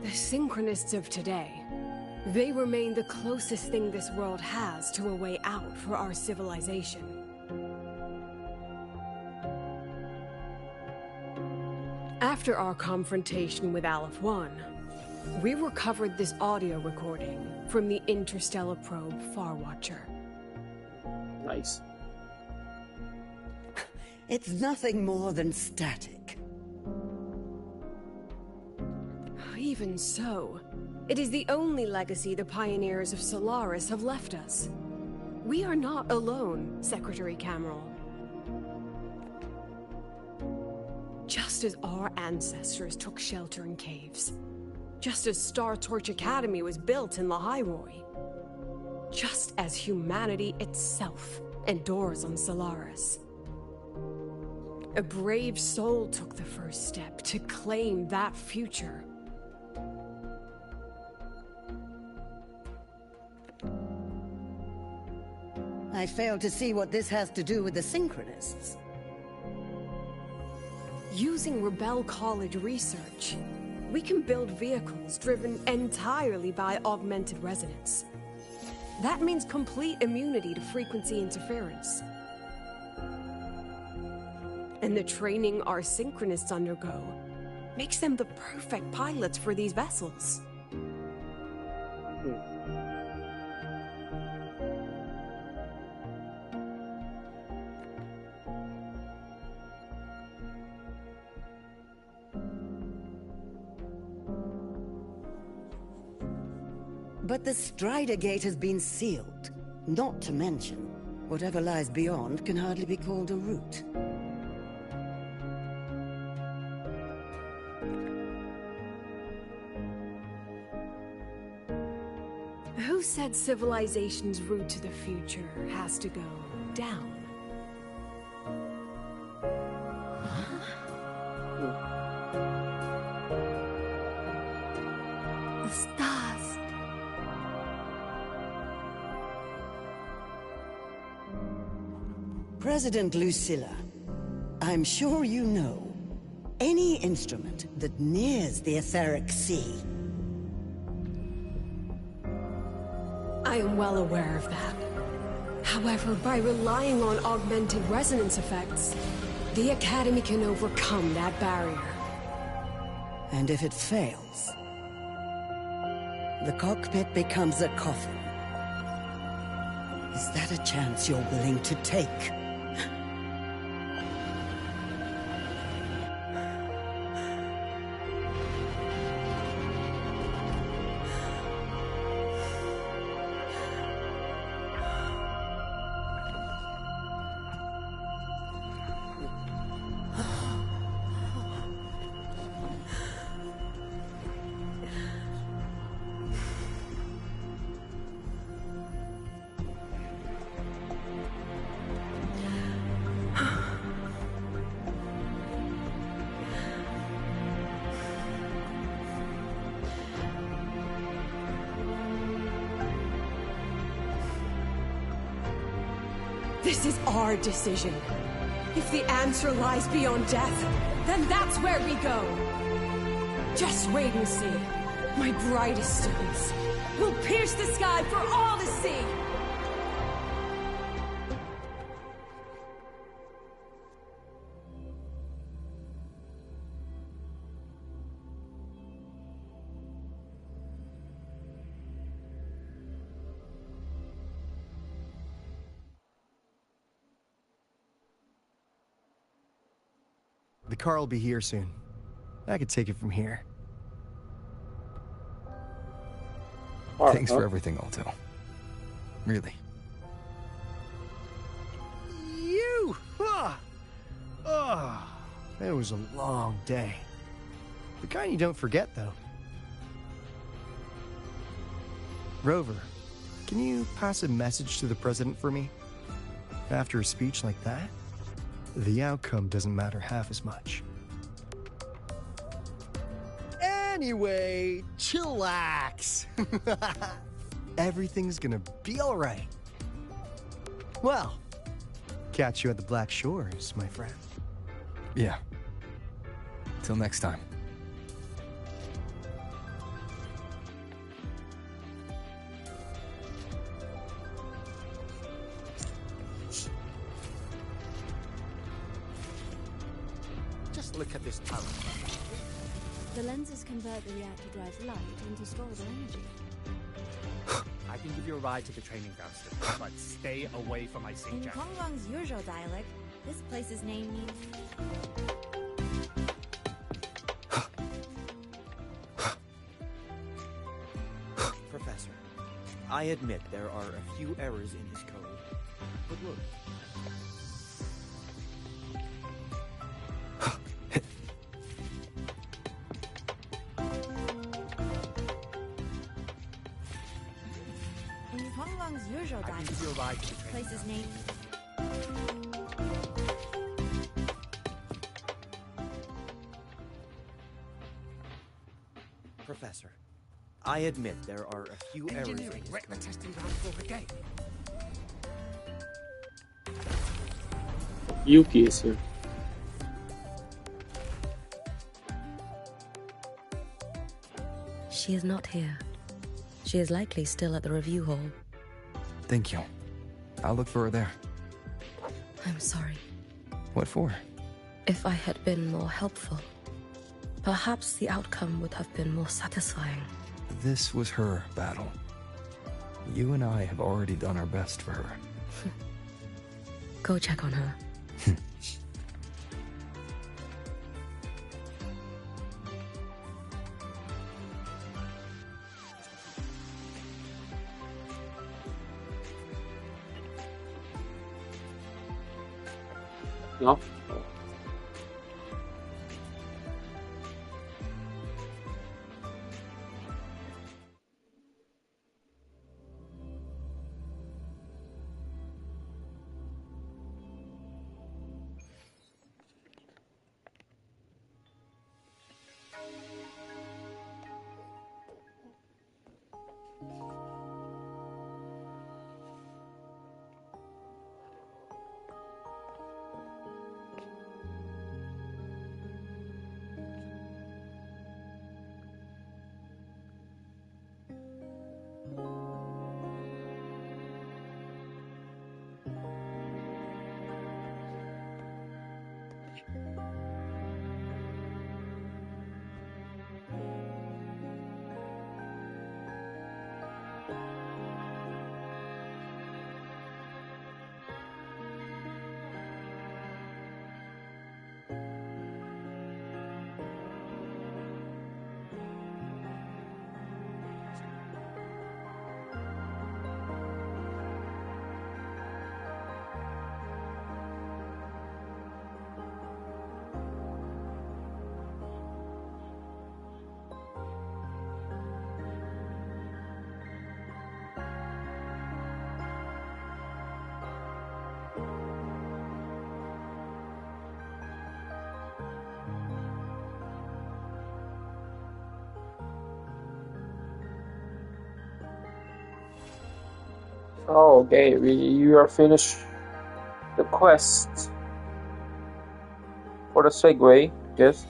Speaker 6: The Synchronists of today, they remain the closest thing this world has to a way out for our civilization. After our confrontation with Aleph 1, we recovered this audio recording from the interstellar probe Farwatcher.
Speaker 2: Nice.
Speaker 7: It's nothing more than static.
Speaker 6: Even so, it is the only legacy the pioneers of Solaris have left us. We are not alone, Secretary Cameron. Just as our ancestors took shelter in caves, just as Star Torch Academy was built in Lahairoi, just as humanity itself endures on Solaris. A brave soul took the first step to claim that future.
Speaker 7: I fail to see what this has to do with the Synchronists.
Speaker 6: Using Rebel College research, we can build vehicles driven entirely by augmented resonance. That means complete immunity to frequency interference. And the training our Synchronists undergo makes them the perfect pilots for these vessels.
Speaker 7: But the Strider Gate has been sealed. Not to mention, whatever lies beyond can hardly be called a route.
Speaker 6: Who said civilization's route to the future has to go down?
Speaker 13: The stars.
Speaker 7: President Lucilla, I'm sure you know, any instrument that nears the etheric sea.
Speaker 6: I am well aware of that. However, by relying on augmented resonance effects, the Academy can overcome that barrier.
Speaker 7: And if it fails, the cockpit becomes a coffin. Is that a chance you're willing to take?
Speaker 6: This is our decision. If the answer lies beyond death, then that's where we go. Just wait and see. My brightest students will pierce the sky for all to see.
Speaker 10: The car will be here soon. I could take it from here.
Speaker 5: Thanks for everything, Alto. Really.
Speaker 10: You! It was a long day. The kind you don't forget, though. Rover, can you pass a message to the president for me? After a speech like that, the outcome doesn't matter half as much. Anyway, chillax. Everything's gonna be all right. Well, catch you at the Black Shores, my friend.
Speaker 5: Yeah. Till next time.
Speaker 9: Just look at this power.
Speaker 15: The lenses convert the reactor drive's light into storable energy.
Speaker 9: I can give you a ride to the training grounds, but stay away from my sing
Speaker 15: In
Speaker 9: jack.
Speaker 15: Konglong's usual dialect, this place's name means...
Speaker 3: Professor, I admit there are a few errors in his code. But look.
Speaker 15: In Konglong's usual
Speaker 9: I can give you a ride
Speaker 15: dialect,
Speaker 9: to the
Speaker 15: this
Speaker 9: training
Speaker 15: place's
Speaker 9: grounds.
Speaker 15: name...
Speaker 3: Professor, I admit there are a few errors in
Speaker 9: Engineering,
Speaker 3: his
Speaker 9: wreck the
Speaker 3: code.
Speaker 9: testing ground floor again.
Speaker 2: Yuki is here.
Speaker 23: She is not here. She is likely still at the review hall.
Speaker 5: Thank you. I'll look for her there.
Speaker 23: I'm sorry.
Speaker 5: What for?
Speaker 23: If I had been more helpful, perhaps the outcome would have been more satisfying.
Speaker 5: This was her battle. You and I have already done our best for her.
Speaker 23: Go check on her.
Speaker 2: No? Oh, okay. You are finished quest for the Segue, yes.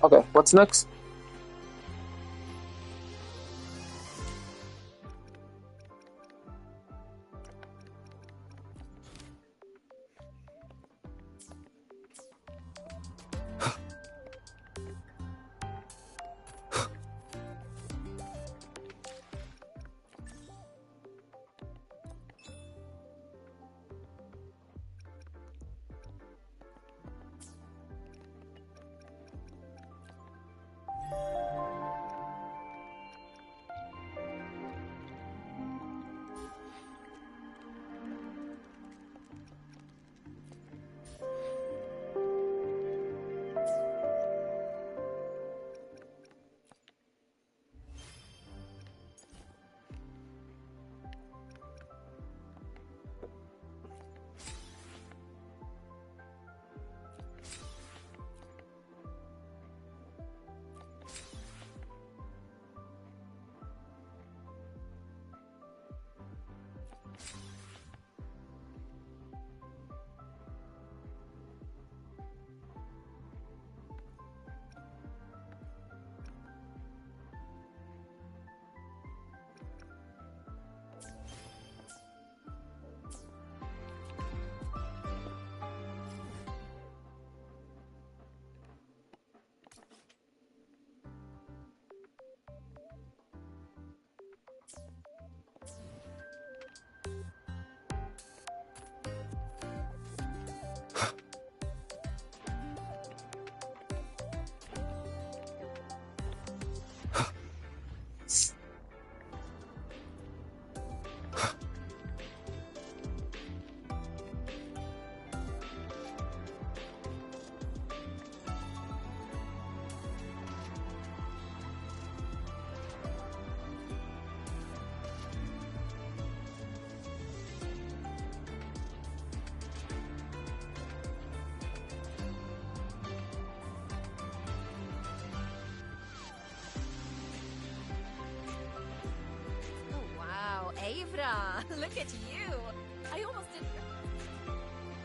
Speaker 2: Okay, what's next?
Speaker 19: Avra, look at you! I almost didn't...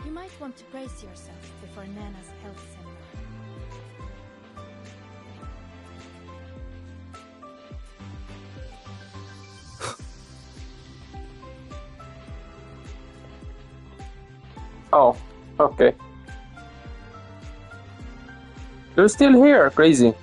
Speaker 1: You might want to brace yourself before Nana's health seminar.
Speaker 2: Oh, okay. They're still here, crazy.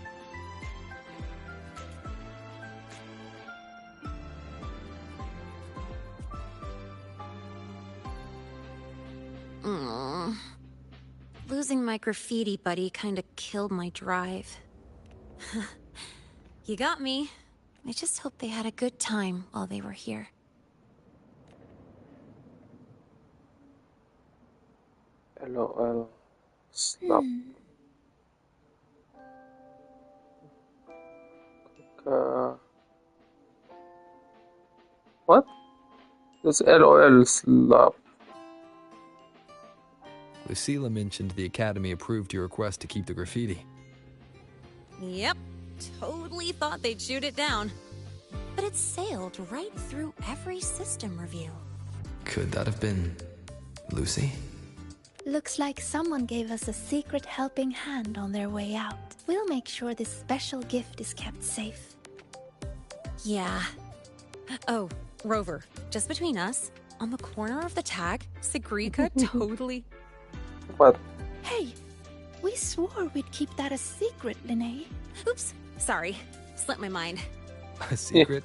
Speaker 8: Losing my graffiti buddy kinda killed my drive. You got me. I just hope they had a good time while they were here.
Speaker 2: LOL. Stop. What? This LOL slap.
Speaker 14: Lucilla mentioned the Academy approved your request to keep the graffiti.
Speaker 8: Yep, totally thought they'd shoot it down. But it sailed right through every system review.
Speaker 5: Could that have been Lucy?
Speaker 1: Looks like someone gave us a secret helping hand on their way out. We'll make sure this special gift is kept safe.
Speaker 8: Yeah. Oh, Rover, just between us, on the corner of the tag, Segrika totally...
Speaker 2: What?
Speaker 1: Hey, we swore we'd keep that a secret, Linnea.
Speaker 8: Oops, sorry. Slipped my mind.
Speaker 14: A secret?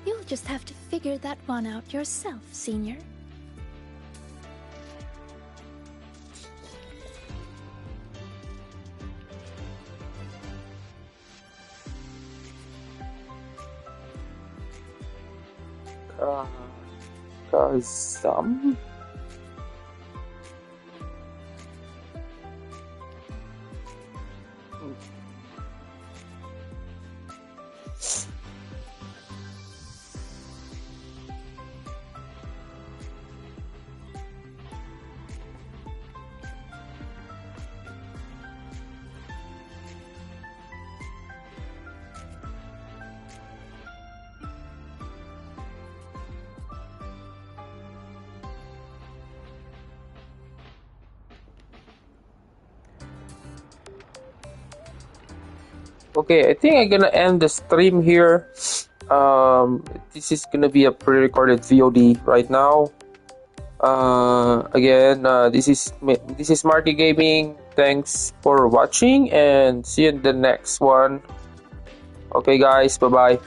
Speaker 1: You'll just have to figure that one out yourself, Senior.
Speaker 2: Kazam? Okay, I think I'm gonna end the stream here. This is gonna be a pre-recorded VOD right now. Again, this is Marky Gaming. Thanks for watching, and see you in the next one. Okay, guys, bye bye.